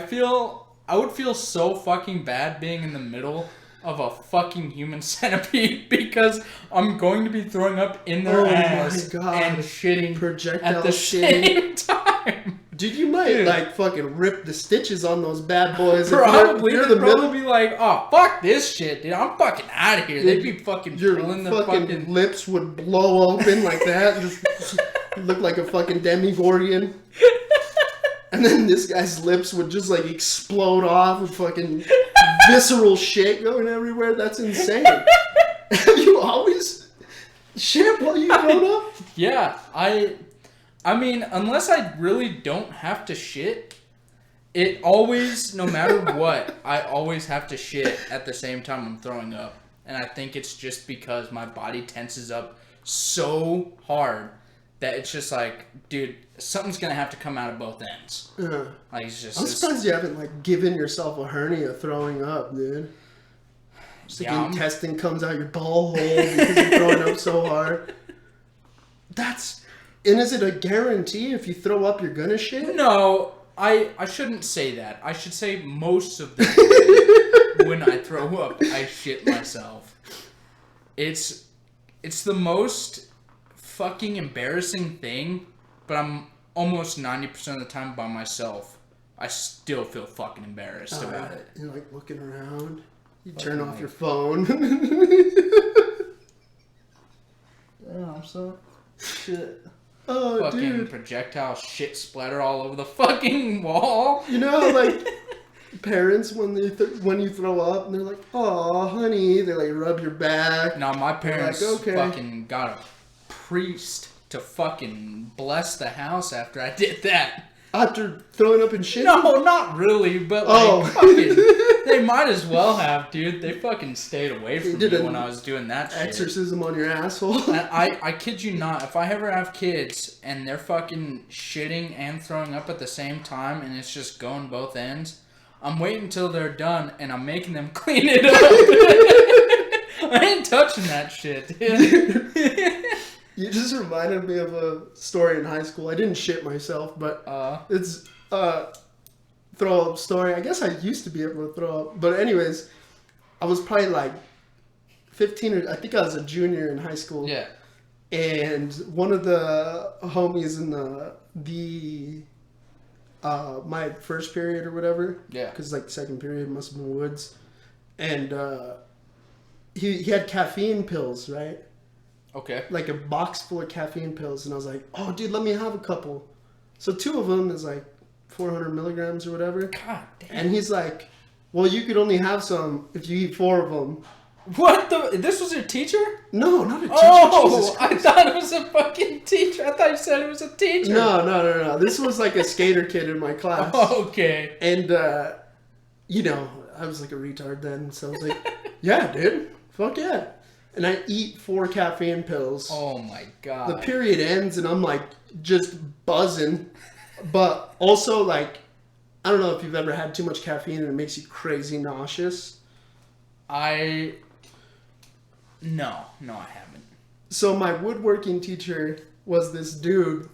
would feel so fucking bad being in the middle of a fucking human centipede because I'm going to be throwing up in their ass and shitting projectile at the same time. Dude, you might like fucking rip the stitches on those bad boys. Probably. You're They'd the middle. probably be like, oh, fuck this shit, dude. I'm fucking out of here. They'd be fucking pulling the fucking lips would blow open like that and just look like a fucking Demigorgon. And then this guy's lips would just like explode off with fucking visceral shit going everywhere. That's insane. Have you always shit while you grown up? Yeah, I mean, unless I really don't have to shit, it always, no matter what, I always have to shit at the same time I'm throwing up. And I think it's just because my body tenses up so hard that it's just like, dude, something's gonna have to come out of both ends. Yeah. Like, it's just. I'm surprised you haven't like given yourself a hernia throwing up, dude. Just like intestine comes out your ball hole because you're throwing up so hard. And is it a guarantee if you throw up you're gonna shit? No, I shouldn't say that. I should say most of the time when I throw up, I shit myself. It's the most fucking embarrassing thing, but I'm almost 90% of the time by myself. I still feel fucking embarrassed about it. You're like looking around. You turn off your phone. Yeah, I'm so shit. Oh, fucking dude. Projectile shit splatter all over the fucking wall. You know, like parents when you throw up and they're like, "Oh, honey," they like rub your back. No, my parents like, okay. fucking got a priest to fucking bless the house after I did that. After throwing up and shit? No, not really, but like, fucking, they might as well have, dude. They fucking stayed away from me when I was doing that shit. Exorcism on your asshole. And I kid you not, if I ever have kids and they're fucking shitting and throwing up at the same time and it's just going both ends, I'm waiting until they're done and I'm making them clean it up. I ain't touching that shit, dude. You just reminded me of a story in high school. I didn't shit myself, but it's a throw up story. I guess I used to be able to throw up. But anyways, I was probably like 15 or I think I was a junior in high school. Yeah. And one of the homies in my first period or whatever. Yeah. Because like the second period must have been Woods. And he had caffeine pills, right? Okay. Like a box full of caffeine pills, and I was like, "Oh, dude, let me have a couple." So 2 of them is like 400 milligrams or whatever. God damn. And he's like, "Well, you could only have some if you eat 4 of them." What the? This was your teacher? No, not a teacher. Oh, I thought it was a fucking teacher. I thought you said it was a teacher. No. This was like a skater kid in my class. Oh, okay. And you know, I was like a retard then, so I was like, "Yeah, dude, fuck yeah." And I eat 4 caffeine pills. Oh my god. The period ends and I'm like just buzzing. But also like, I don't know if you've ever had too much caffeine and it makes you crazy nauseous. No, I haven't. So my woodworking teacher was this dude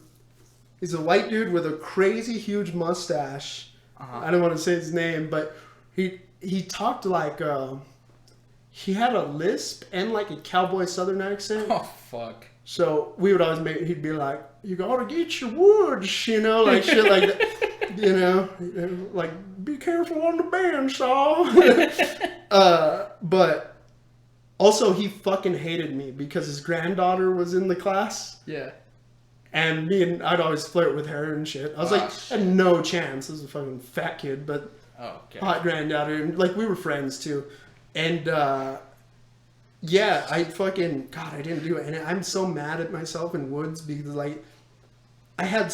He's a white dude with a crazy huge mustache. I don't want to say his name, but he talked like he had a lisp and like a cowboy southern accent. Oh fuck. So we would always he'd be like, "You gotta get your woods," you know, like shit like that. You know, like be careful on the bandsaw. But also he fucking hated me because his granddaughter was in the class. Yeah. And I'd always flirt with her and shit. I was like, I had no chance. I was a fucking fat kid, but hot granddaughter, and like we were friends too. And yeah, I didn't do it, and I'm so mad at myself in woods because like I had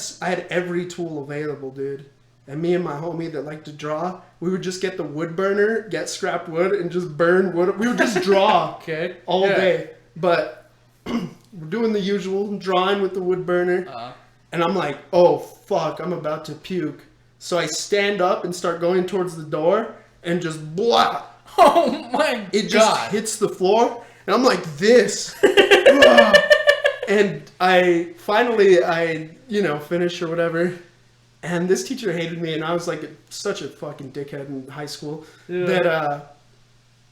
every tool available, dude. And me and my homie that liked to draw, we would just get the wood burner, get scrap wood, and just burn wood. We would just draw all day, but. We're doing the usual drawing with the wood burner, and I'm like, oh fuck, I'm about to puke. So I stand up and start going towards the door, and just blah. Oh my god! It just hits the floor, and I'm like this. And I finally finish or whatever. And this teacher hated me, and I was like such a fucking dickhead in high school that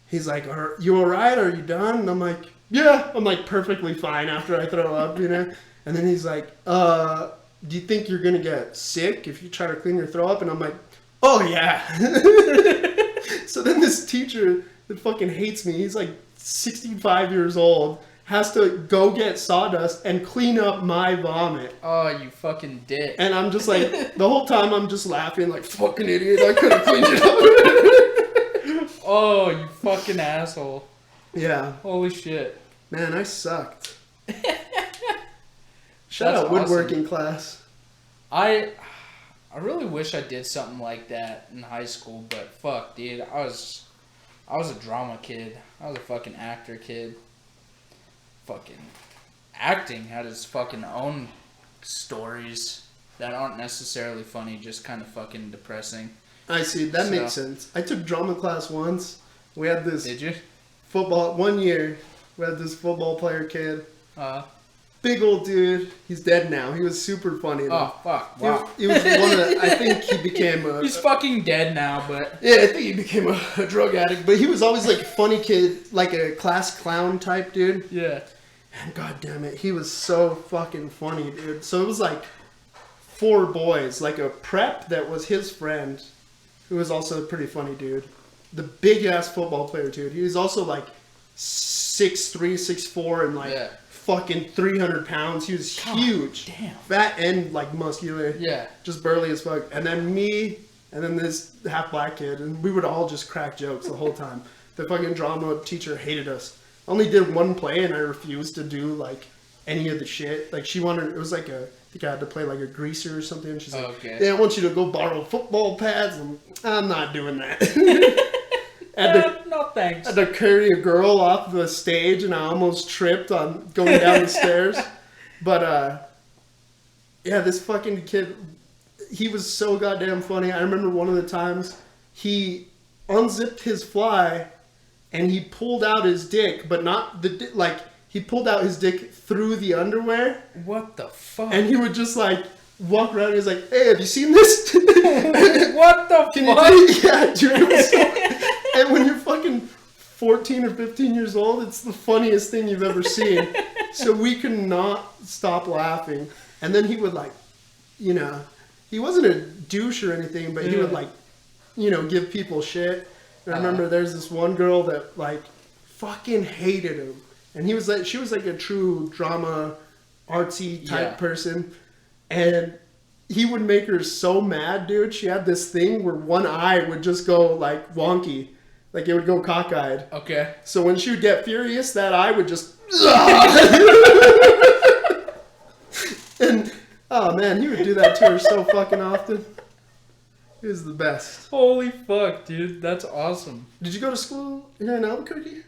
he's like, "Are you all right? Are you done?" And I'm like, "Yeah." I'm like perfectly fine after I throw up, you know. And then he's like, "Do you think you're gonna get sick if you try to clean your throw up?" And I'm like, "Oh yeah." So then this teacher that fucking hates me, he's like 65 years old, has to go get sawdust and clean up my vomit. Oh, you fucking dick. And I'm just like, the whole time I'm just laughing like, fucking idiot, I could have cleaned it up. Oh, you fucking asshole. Yeah. Holy shit. Man, I sucked. Shout out woodworking class. I really wish I did something like that in high school, but fuck, dude, I was a drama kid. I was a fucking actor kid. Fucking acting had its fucking own stories that aren't necessarily funny, just kind of fucking depressing. I see, that makes sense. I took drama class once. We had this Did you? football, one year, we had this football player kid. Big old dude. He's dead now. He was super funny though. Oh, fuck. Wow. He was one of the, I think he became a... He's fucking dead now, but... Yeah, I think he became a drug addict. But he was always like a funny kid, like a class clown type dude. Yeah. And god damn it, he was so fucking funny, dude. So it was like 4 boys, like a prep that was his friend, who was also a pretty funny dude. The big ass football player, dude. He was also like 6'3", 6'4", and like fucking 300 pounds. He was huge. Damn. Fat and like muscular. Yeah. Just burly as fuck. And then me, and then this half black kid, and we would all just crack jokes the whole time. The fucking drama teacher hated us. Only did one play, and I refused to do like any of the shit. Like she wanted, it was like I think I had to play like a greaser or something. And she's like, "Yeah, I want you to go borrow football pads." And I'm not doing that. No thanks. I had to carry a girl off the stage, and I almost tripped on going down the stairs. But yeah, this fucking kid, he was so goddamn funny. I remember one of the times he unzipped his fly. And he pulled out his dick, but not the like. He pulled out his dick through the underwear. What the fuck? And he would just like walk around. And he's like, "Hey, have you seen this?" What the fuck? Yeah, dude. It was so, and when you're fucking 14 or 15 years old, it's the funniest thing you've ever seen. So we could not stop laughing. And then he would like, you know, he wasn't a douche or anything, but he would like, you know, give people shit. I remember there's this one girl that like fucking hated him, and he was like, she was like a true drama, artsy type person, and he would make her so mad, dude. She had this thing where one eye would just go like wonky, like it would go cockeyed. Okay. So when she would get furious, that eye would just. And oh man, he would do that to her so fucking often. He was the best. Holy fuck, dude. That's awesome. Did you go to school here in Albuquerque?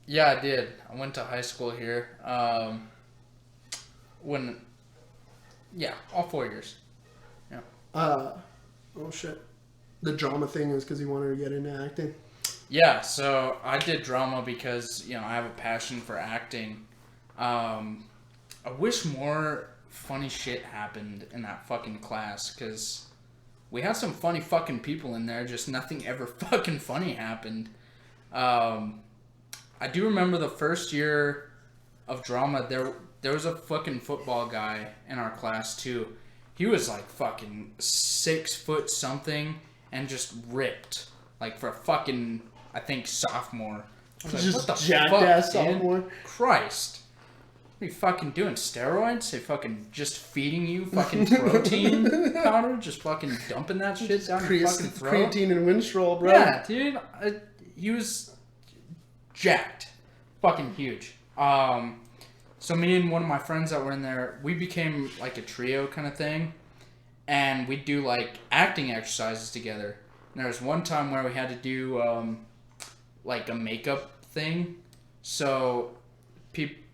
Yeah, I did. I went to high school here. All 4 years. Yeah. Oh shit. The drama thing is because you wanted to get into acting? Yeah, so I did drama because, you know, I have a passion for acting. I wish more funny shit happened in that fucking class, because we had some funny fucking people in there, just nothing ever fucking funny happened. I do remember the first year of drama, there was a fucking football guy in our class too. He was like fucking 6 foot something and just ripped. Like for a fucking, I think, sophomore. I was like, Just what the jackass fuck, dude? sophomore. Christ. What are you fucking doing? Steroids? They fucking just feeding you fucking protein powder? Just fucking dumping that shit down your fucking throat? Creatine and Winstrol, bro. Yeah, dude. He was jacked. Fucking huge. So me and one of my friends that were in there, we became like a trio kind of thing. And we'd do like acting exercises together. And there was one time where we had to do like a makeup thing. So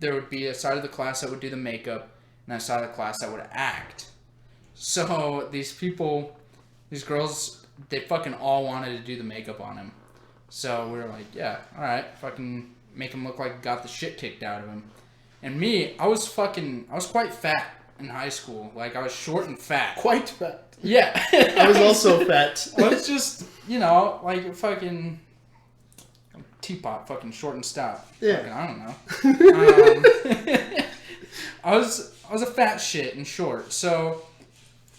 there would be a side of the class that would do the makeup and a side of the class that would act. So these girls, they fucking all wanted to do the makeup on him. So we were like, yeah, alright, fucking make him look like he got the shit kicked out of him. And me, I was quite fat in high school. Like, I was short and fat. Quite fat. Yeah. I was also fat. I was just, like a fucking teapot, fucking short and stout. Yeah. Fucking, I don't know. I was a fat shit and short, so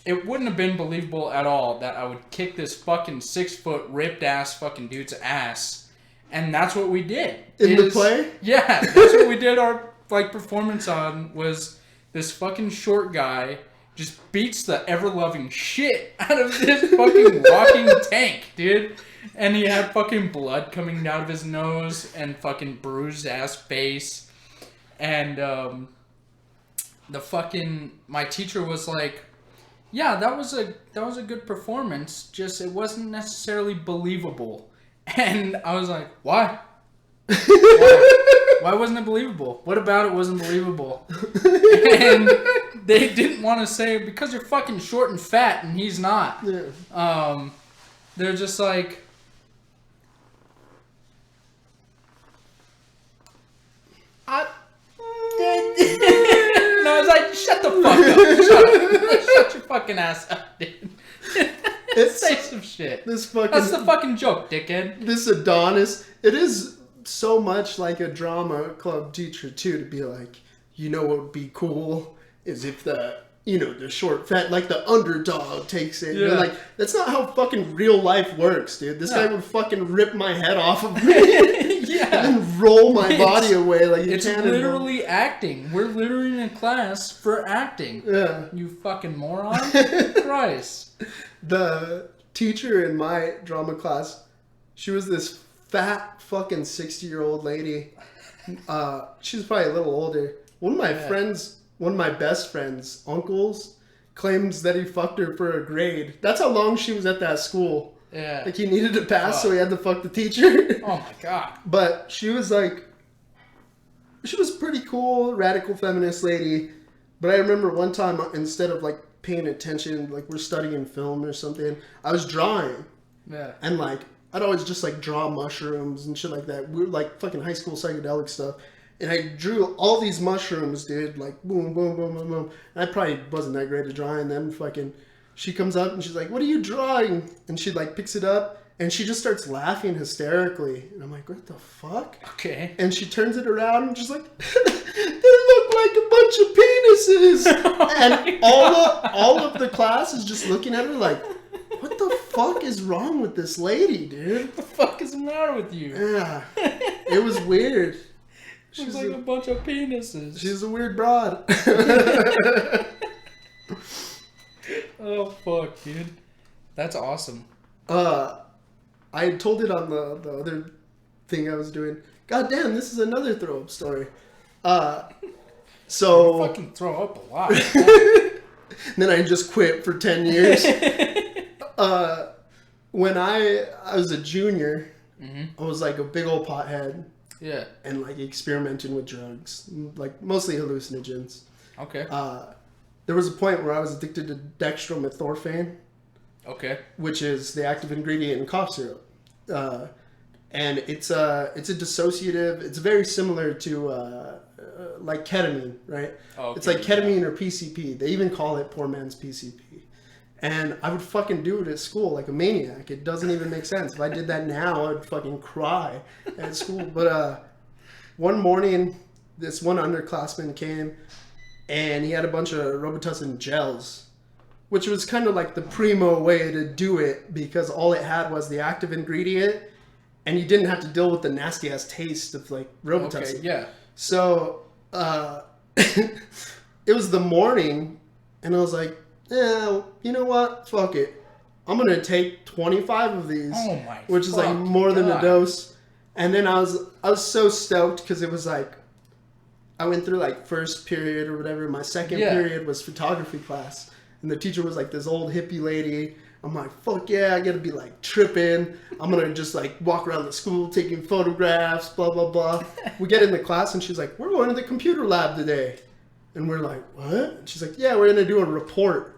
it wouldn't have been believable at all that I would kick this fucking 6 foot ripped ass fucking dude's ass, and that's what we did. In the play? Yeah, that's what we did our performance on, was this fucking short guy just beats the ever-loving shit out of this fucking walking tank, dude. And he had fucking blood coming out of his nose and fucking bruised ass face. And my teacher was like, yeah, that was a good performance, just it wasn't necessarily believable. And I was like, why? Why wasn't it believable? What about it wasn't believable? And they didn't want to say, because you're fucking short and fat and he's not. Yeah. They're just like, and I was like, shut the fuck up. Shut your fucking ass up, dude. Say some shit. That's the fucking joke, dickhead. This Adonis, it is so much like a drama club teacher too, to be like, what would be cool is if the short fat, like the underdog takes it. Yeah. You're like, that's not how fucking real life works, dude. This guy would fucking rip my head off of me. Yeah. And then roll my body away like it's literally acting. We're literally in a class for acting. Yeah. You fucking moron. Christ. The teacher in my drama class, she was this fat fucking 60-year-old lady. She was probably a little older. One of my best friends' uncles claims that he fucked her for a grade. That's how long she was at that school. Yeah. Like, he needed to pass, so he had to fuck the teacher. Oh my god. But she was pretty cool, radical feminist lady. But I remember one time, instead of like paying attention, like we're studying film or something, I was drawing. Yeah. And like, I'd always just like draw mushrooms and shit like that. We were like fucking high school psychedelic stuff. And I drew all these mushrooms, dude, like boom, boom, boom, boom, boom. And I probably wasn't that great at drawing them. Fucking, she comes up and she's like, "What are you drawing?" And she like picks it up and she just starts laughing hysterically. And I'm like, "What the fuck?" Okay. And she turns it around and just like, "They look like a bunch of penises." And all of the class is just looking at her like, "What the fuck is wrong with this lady, dude? What the fuck is the matter with you?" Yeah. It was weird. She's like a bunch of penises. She's a weird broad. Oh fuck, dude. That's awesome. I told it on the other thing I was doing. God damn, this is another throw up story. So you fucking throw up a lot. Then I just quit for 10 years. When I was a junior, I was like a big old pothead. Yeah. And like experimenting with drugs, like mostly hallucinogens. Okay. There was a point where I was addicted to dextromethorphan. Okay. Which is the active ingredient in cough syrup. And it's a dissociative. It's very similar to like ketamine, right? Okay, It's like ketamine or PCP. They even call it poor man's PCP. And I would fucking do it at school like a maniac. It doesn't even make sense. If I did that now, I would fucking cry at school. But one morning, this one underclassman came, and he had a bunch of Robitussin gels, which was kind of like the primo way to do it because all it had was the active ingredient, and you didn't have to deal with the nasty ass taste of like Robitussin. Okay, yeah. So it was the morning, and I was like, yeah, you know what? Fuck it. I'm gonna take 25 of these, which is like more than a dose. And then I was so stoked because it was like I went through like first period or whatever. My second period was photography class, and the teacher was like this old hippie lady. I'm like, fuck yeah, I gotta be like tripping. I'm gonna just like walk around the school taking photographs, blah blah blah. We get in the class and she's like, we're going to the computer lab today. And we're like, what? And she's like, yeah, we're gonna do a report.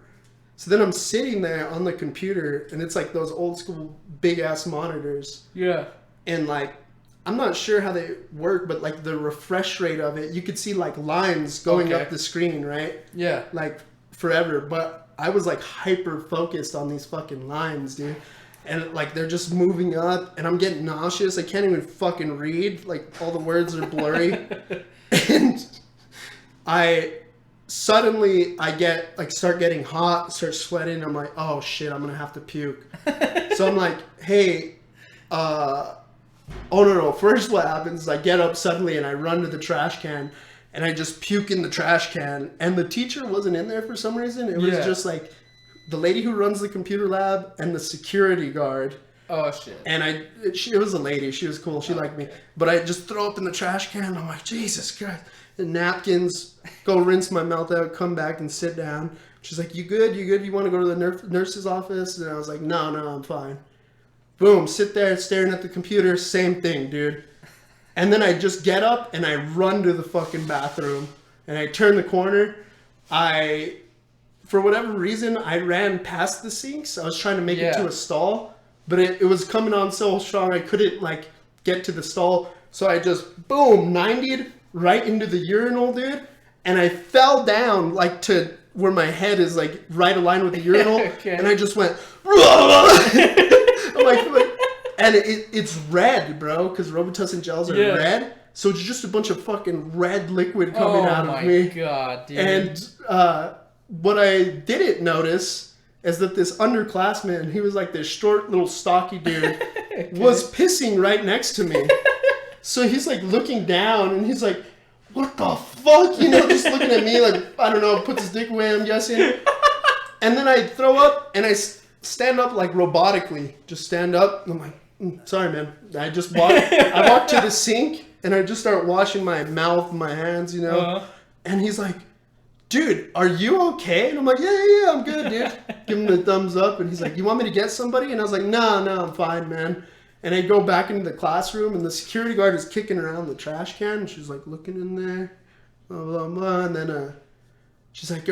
So then I'm sitting there on the computer, and it's like those old school big ass monitors. Yeah. And like, I'm not sure how they work, but like the refresh rate of it, you could see like lines going up the screen, right? Yeah. Like forever. But I was like hyper focused on these fucking lines, dude. And like they're just moving up, and I'm getting nauseous. I can't even fucking read. Like all the words are blurry. And suddenly I start getting hot, start sweating. I'm like, oh shit, I'm gonna have to puke. So I'm like, hey, oh no. First what happens is I get up suddenly and I run to the trash can and I just puke in the trash can. And the teacher wasn't in there for some reason. It was just like the lady who runs the computer lab and the security guard. Oh shit. And it was a lady. She was cool. She liked me. But I just throw up in the trash can. And I'm like, Jesus Christ. And napkins, go rinse my mouth out, come back and sit down. She's like, you good? You want to go to the nurse's office? And I was like, no, I'm fine. Boom, sit there staring at the computer. Same thing, dude. And then I just get up and I run to the fucking bathroom. And I turn the corner. For whatever reason, I ran past the sinks. I was trying to make it to a stall. But it was coming on so strong I couldn't like get to the stall. So I just, boom, 90'd right into the urinal, dude. And I fell down like to where my head is like right aligned with the urinal. Okay. And I just went, I'm like, and it's red, bro, because Robitussin gels are red. So it's just a bunch of fucking red liquid coming out of me. Oh my god, dude. And what I didn't notice is that this underclassman, he was like this short little stocky dude, was pissing right next to me. So he's like looking down and he's like, what the fuck? You know, just looking at me like, I don't know, puts his dick away, I'm guessing. And then I throw up and I stand up like robotically. Just stand up. And I'm like, sorry, man. I walk to the sink and I just start washing my mouth and my hands, you know. Uh-huh. And he's like, dude, are you okay? And I'm like, yeah, I'm good, dude. Give him the thumbs up. And he's like, you want me to get somebody? And I was like, no, I'm fine, man. And I go back into the classroom, and the security guard is kicking around the trash can. And she's like looking in there, blah, blah, blah. And then she's like,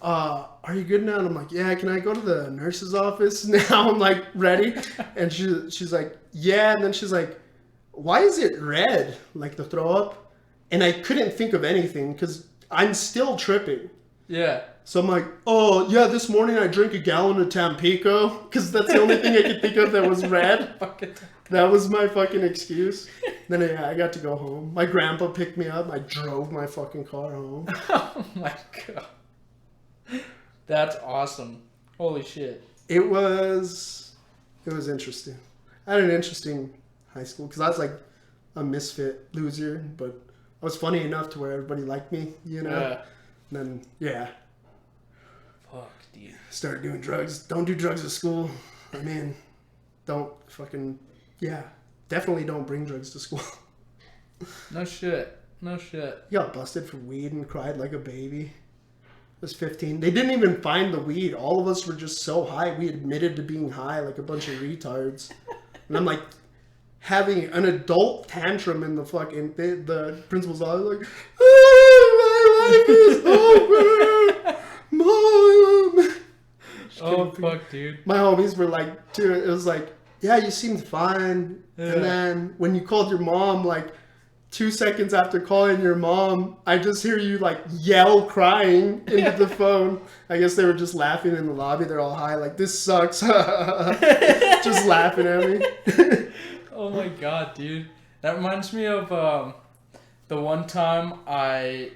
are you good now? And I'm like, yeah, can I go to the nurse's office now? I'm like, ready? And she's like, yeah. And then she's like, why is it red? Like the throw up? And I couldn't think of anything because I'm still tripping. Yeah. So I'm like, oh, yeah, this morning I drank a gallon of Tampico because that's the only thing I could think of that was red. That was my fucking excuse. Then I got to go home. My grandpa picked me up. I drove my fucking car home. Oh my god. That's awesome. Holy shit. It was interesting. I had an interesting high school because I was like a misfit loser, but I was funny enough to where everybody liked me, you know? Yeah. And then, fuck, dude. Start doing drugs. Don't do drugs at school. I mean, don't fucking... Yeah, definitely don't bring drugs to school. No shit. You got busted for weed and cried like a baby. I was 15. They didn't even find the weed. All of us were just so high. We admitted to being high like a bunch of retards. And I'm like having an adult tantrum in the fucking... The principal's always like, oh, my life is over. Mom. Oh, fuck, dude. My homies were like, dude, it was like, yeah, you seemed fine. Yeah. And then when you called your mom, like, 2 seconds after calling your mom, I just hear you like yell crying into the phone. I guess they were just laughing in the lobby. They're all high, like, this sucks. Just laughing at me. Oh my god, dude. That reminds me of the one time I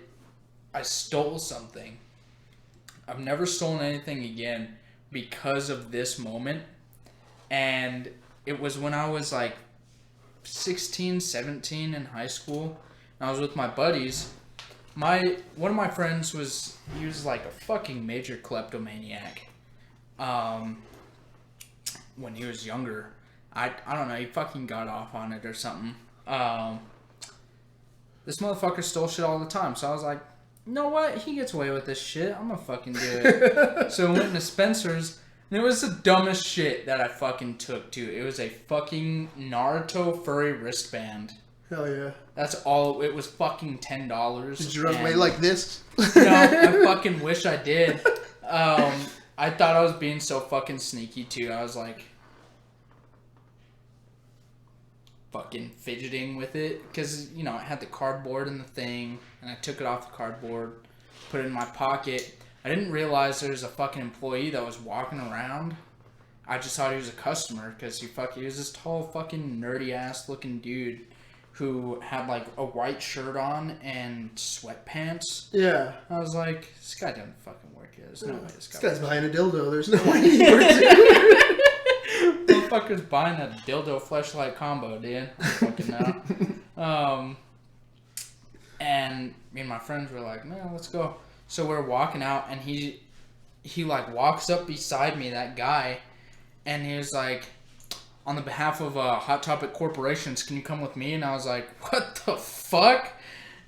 stole something. I've never stolen anything again because of this moment. And it was when I was like 16, 17 in high school. And I was with my buddies. One of my friends was like a fucking major kleptomaniac. When he was younger. I don't know, he fucking got off on it or something. This motherfucker stole shit all the time. So I was like, you know what? He gets away with this shit. I'm gonna fucking do it. So we went to Spencer's. And it was the dumbest shit that I fucking took, too. It was a fucking Naruto furry wristband. Hell yeah. That's all. It was fucking $10. Did you run away like this? No, I fucking wish I did. I thought I was being so fucking sneaky, too. I was like... fucking fidgeting with it. Because, you know, I had the cardboard and the thing. And I took it off the cardboard. Put it in my pocket. I didn't realize there was a fucking employee that was walking around. I just thought he was a customer because he was this tall fucking nerdy ass looking dude who had like a white shirt on and sweatpants. Yeah. I was like, this guy doesn't fucking work here. There's no way this guy's buying a dildo. There's no way he works here. Motherfucker's buying a dildo fleshlight combo, dude. I fucking know. And me and my friends were like, man, let's go. So we're walking out, and he like walks up beside me, that guy, and he was like, on the behalf of Hot Topic Corporations, can you come with me? And I was like, what the fuck?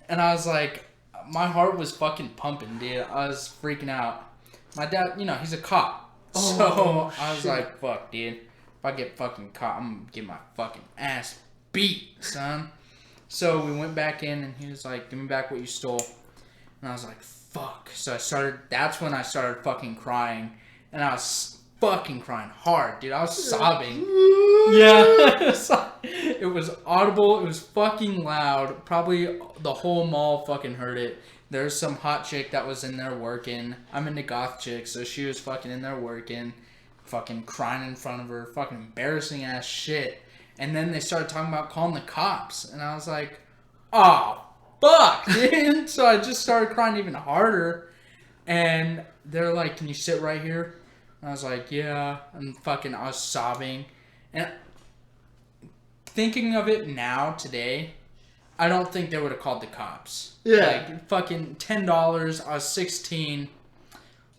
And I was like, my heart was fucking pumping, dude. I was freaking out. My dad, you know, he's a cop. So I was like, fuck, dude. If I get fucking caught, I'm gonna get my fucking ass beat, son. So we went back in, and he was like, give me back what you stole. And I was like, fuck. So that's when I started fucking crying. And I was fucking crying hard, dude. I was sobbing. Yeah. It was audible. It was fucking loud. Probably the whole mall fucking heard it. There's some hot chick that was in there working. I'm into goth chicks, so she was fucking in there working. Fucking crying in front of her. Fucking embarrassing ass shit. And then they started talking about calling the cops. And I was like, oh, fuck, dude. So I just started crying even harder. And they're like, can you sit right here? And I was like, yeah. And fucking, I was sobbing. And thinking of it now, today, I don't think they would have called the cops. Yeah. Like, fucking $10. I was 16.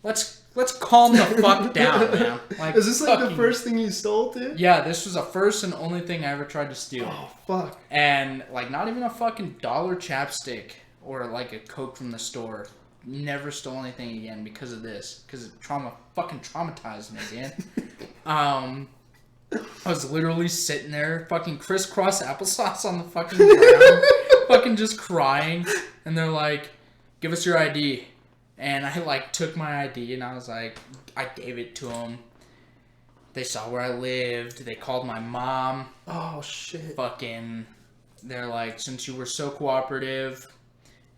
Let's calm the fuck down, man. Like, is this like the first thing you stole, dude? Yeah, this was the first and only thing I ever tried to steal. Oh, fuck. And, like, not even a fucking dollar chapstick or, like, a Coke from the store. Never stole anything again because of this. Because it fucking traumatized me, dude. I was literally sitting there, fucking crisscross applesauce on the fucking ground. Fucking just crying. And they're like, give us your ID. And I, like, took my ID, and I was like, I gave it to them. They saw where I lived. They called my mom. Oh, shit. Fucking, they're like, since you were so cooperative,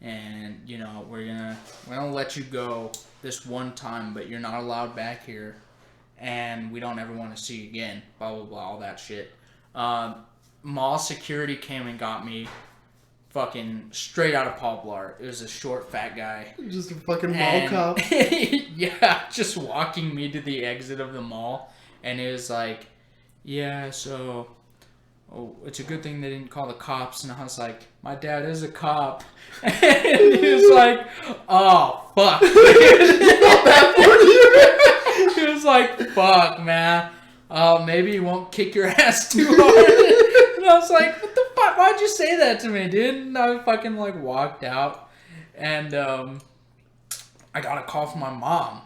and, you know, we're gonna let you go this one time, but you're not allowed back here, and we don't ever want to see you again, blah, blah, blah, all that shit. Mall security came and got me. Fucking straight out of Paul Blart. It was a short, fat guy. Just a fucking mall cop. Yeah, just walking me to the exit of the mall. And it was like, yeah, so, it's a good thing they didn't call the cops. And I was like, my dad is a cop. And he was like, oh, fuck. He was like, fuck, man. Maybe you won't kick your ass too hard. And I was like, what the fuck? Why'd you say that to me, dude? And I fucking, like, walked out. And I got a call from my mom.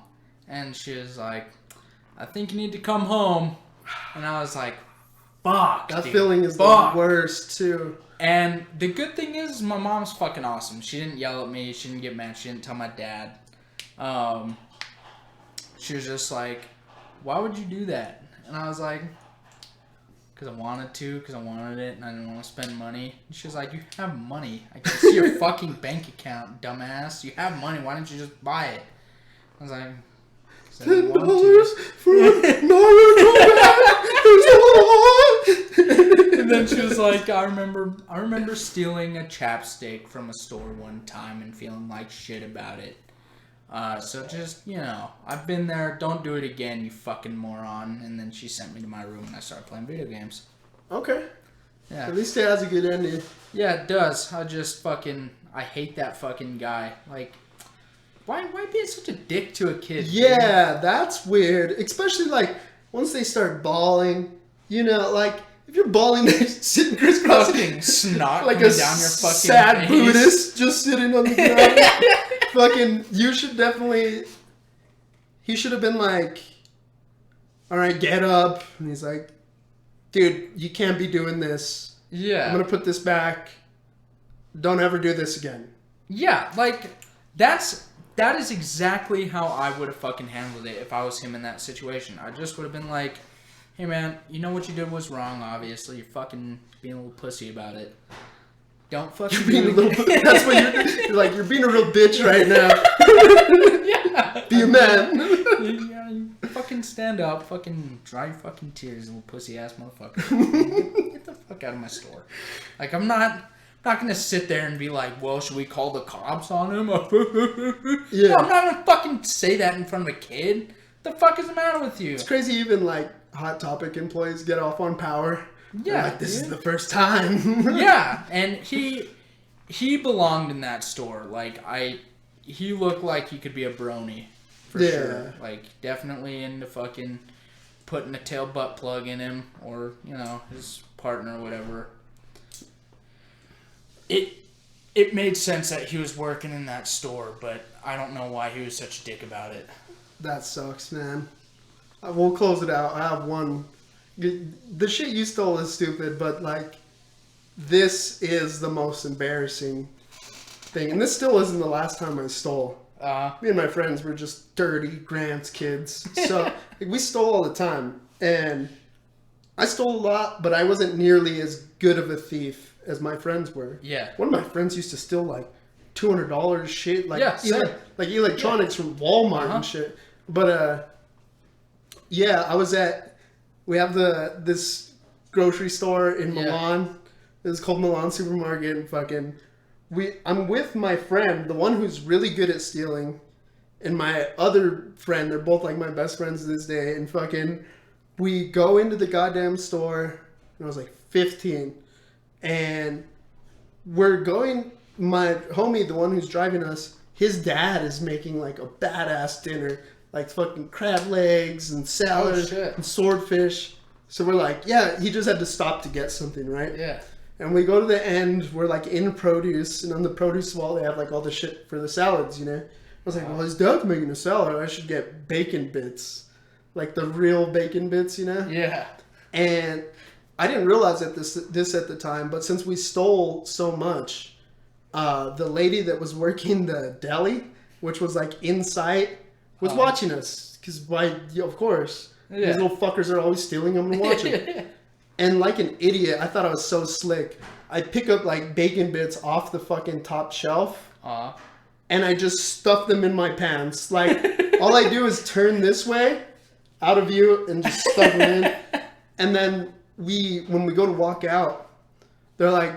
And she was like, I think you need to come home. And I was like, fuck, that dude, feeling is the worst, too. And the good thing is, my mom's fucking awesome. She didn't yell at me. She didn't get mad. She didn't tell my dad. She was just like, why would you do that? And I was like, because I wanted to, because I wanted it, and I didn't want to spend money. And she was like, you have money. I can see your fucking bank account, dumbass. You have money. Why don't you just buy it? I was like, $10 for Naruto. And then she was like, I remember stealing a chapstick from a store one time and feeling like shit about it. So just, I've been there. Don't do it again, you fucking moron. And then she sent me to my room and I started playing video games. Okay. Yeah. At least it has a good ending. Yeah, it does. I hate that fucking guy. Like, why be such a dick to a kid? Yeah, that's weird. Especially, like, once they start bawling, like, if you're bawling, they're sitting crisscross. Fucking snot like coming a down your fucking sad face. Buddhist just sitting on the ground. Fucking, he should have been like, all right, get up. And he's like, dude, you can't be doing this. Yeah. I'm going to put this back. Don't ever do this again. Yeah, like, that is exactly how I would have fucking handled it if I was him in that situation. I just would have been like, hey man, you know what you did was wrong, obviously. You're fucking being a little pussy about it. Don't fucking being a little that's what you're like, you're being a real bitch right now. Yeah. Be a man. Yeah, you fucking stand up, fucking dry your fucking tears, little pussy ass motherfucker. Get the fuck out of my store. Like, I'm not gonna sit there and be like, well, should we call the cops on him? Yeah. No, I'm not gonna fucking say that in front of a kid. The fuck is the matter with you? It's crazy even like Hot Topic employees get off on Power. Yeah. They're like, this is the first time. Yeah, and he belonged in that store. Like, he looked like he could be a brony. For sure. Like, definitely into fucking putting a tail butt plug in him or, his partner or whatever. It made sense that he was working in that store, but I don't know why he was such a dick about it. That sucks, man. We'll close it out. I have one. The shit you stole is stupid, but, like, this is the most embarrassing thing. And this still isn't the last time I stole. Me and my friends were just dirty Grants kids. So, like, we stole all the time. And I stole a lot, but I wasn't nearly as good of a thief as my friends were. Yeah. One of my friends used to steal, like, $200 shit. Like, yeah, like electronics from Walmart and shit. But, we have this grocery store in Milan. It's called Milan Supermarket, and fucking, I'm with my friend, the one who's really good at stealing, and my other friend. They're both like my best friends to this day, and fucking, we go into the goddamn store, and I was like 15, and we're going, my homie, the one who's driving us, his dad is making like a badass dinner. Like fucking crab legs and salad and swordfish. So we're like, yeah, he just had to stop to get something, right? Yeah. And we go to the end, we're like in produce, and on the produce wall they have like all the shit for the salads, I was like, well, his dad's making a salad, I should get bacon bits. Like the real bacon bits, Yeah. And I didn't realize that this at the time, but since we stole so much, the lady that was working the deli, which was like in sight, was watching us, because of course, these little fuckers are always stealing them and watching. And like an idiot, I thought I was so slick. I pick up like bacon bits off the fucking top shelf, and I just stuff them in my pants. Like, all I do is turn this way, out of view, and just stuff them in. And then when we go to walk out, they're like,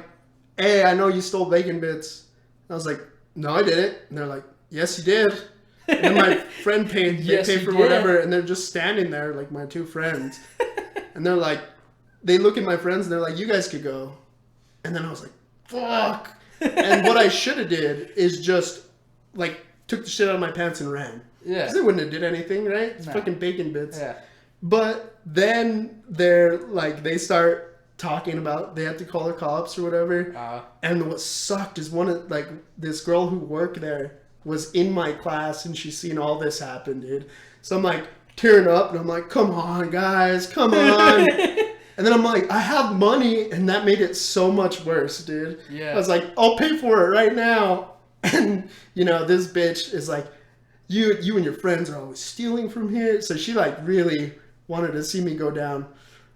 hey, I know you stole bacon bits. I was like, no, I didn't. And they're like, yes, you did. And then my friend paid for whatever, and they're just standing there, like my two friends. And they're like, they look at my friends, and they're like, you guys could go. And then I was like, fuck. And what I should have did is just, like, took the shit out of my pants and ran. Yeah. Because they wouldn't have did anything, right? It's fucking bacon bits. Yeah. But then they start talking about they had to call the cops or whatever. And what sucked is this girl who worked there was in my class, and she's seen all this happen, dude. So I'm like tearing up, and I'm like, come on, guys, come on. And then I'm like, I have money, and that made it so much worse, dude. Yeah. I was like, I'll pay for it right now. And, this bitch is like, you and your friends are always stealing from here. So she, like, really wanted to see me go down.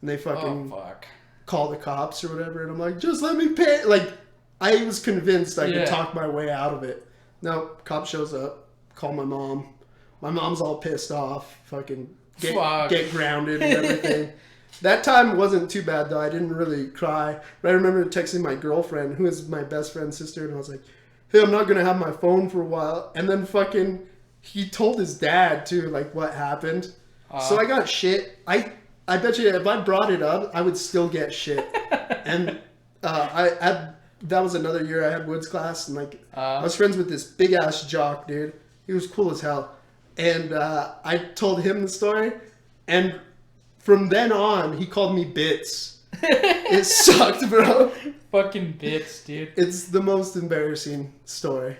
And they fucking... Oh, fuck. call the cops or whatever. And I'm like, just let me pay. Like, I was convinced I could talk my way out of it. No, cop shows up, call my mom. My mom's all pissed off, fucking get grounded and everything. That time wasn't too bad though. I didn't really cry. But I remember texting my girlfriend, who is my best friend's sister, and I was like, hey, I'm not going to have my phone for a while. And then fucking, he told his dad too, like what happened. So I got shit. I bet you if I brought it up, I would still get shit. And that was another year I had Woods class, and like I was friends with this big ass jock, dude. He was cool as hell. And I told him the story, and from then on, he called me Bits. It sucked, bro. Fucking Bits, dude. It's the most embarrassing story.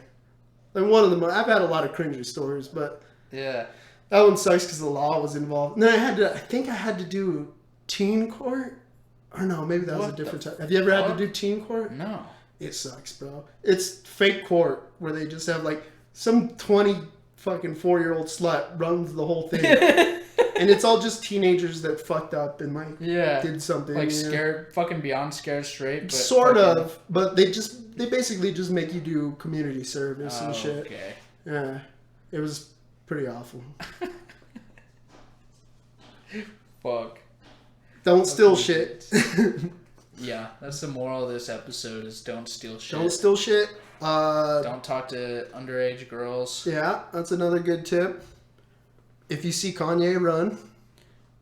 Like one of the most. I've had a lot of cringy stories, but yeah, that one sucks because the law was involved. And then I think I had to do teen court. Or no, maybe that was a different time. Have you ever had to do teen court? No. It sucks, bro. It's fake court where they just have like some 4-year-old slut runs the whole thing. And it's all just teenagers that fucked up and like did something. Like scared, fucking beyond scared straight. But sort of, but they basically just make you do community service and shit. Okay. Yeah. It was pretty awful. Fuck. Don't steal shit. Yeah, that's the moral of this episode is don't steal shit. Don't steal shit. Don't talk to underage girls. Yeah, that's another good tip. If you see Kanye, run.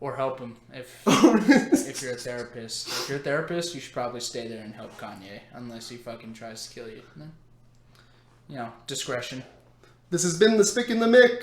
Or help him if you're a therapist. If you're a therapist, you should probably stay there and help Kanye, unless he fucking tries to kill you. Then, discretion. This has been the Spick and the Mick.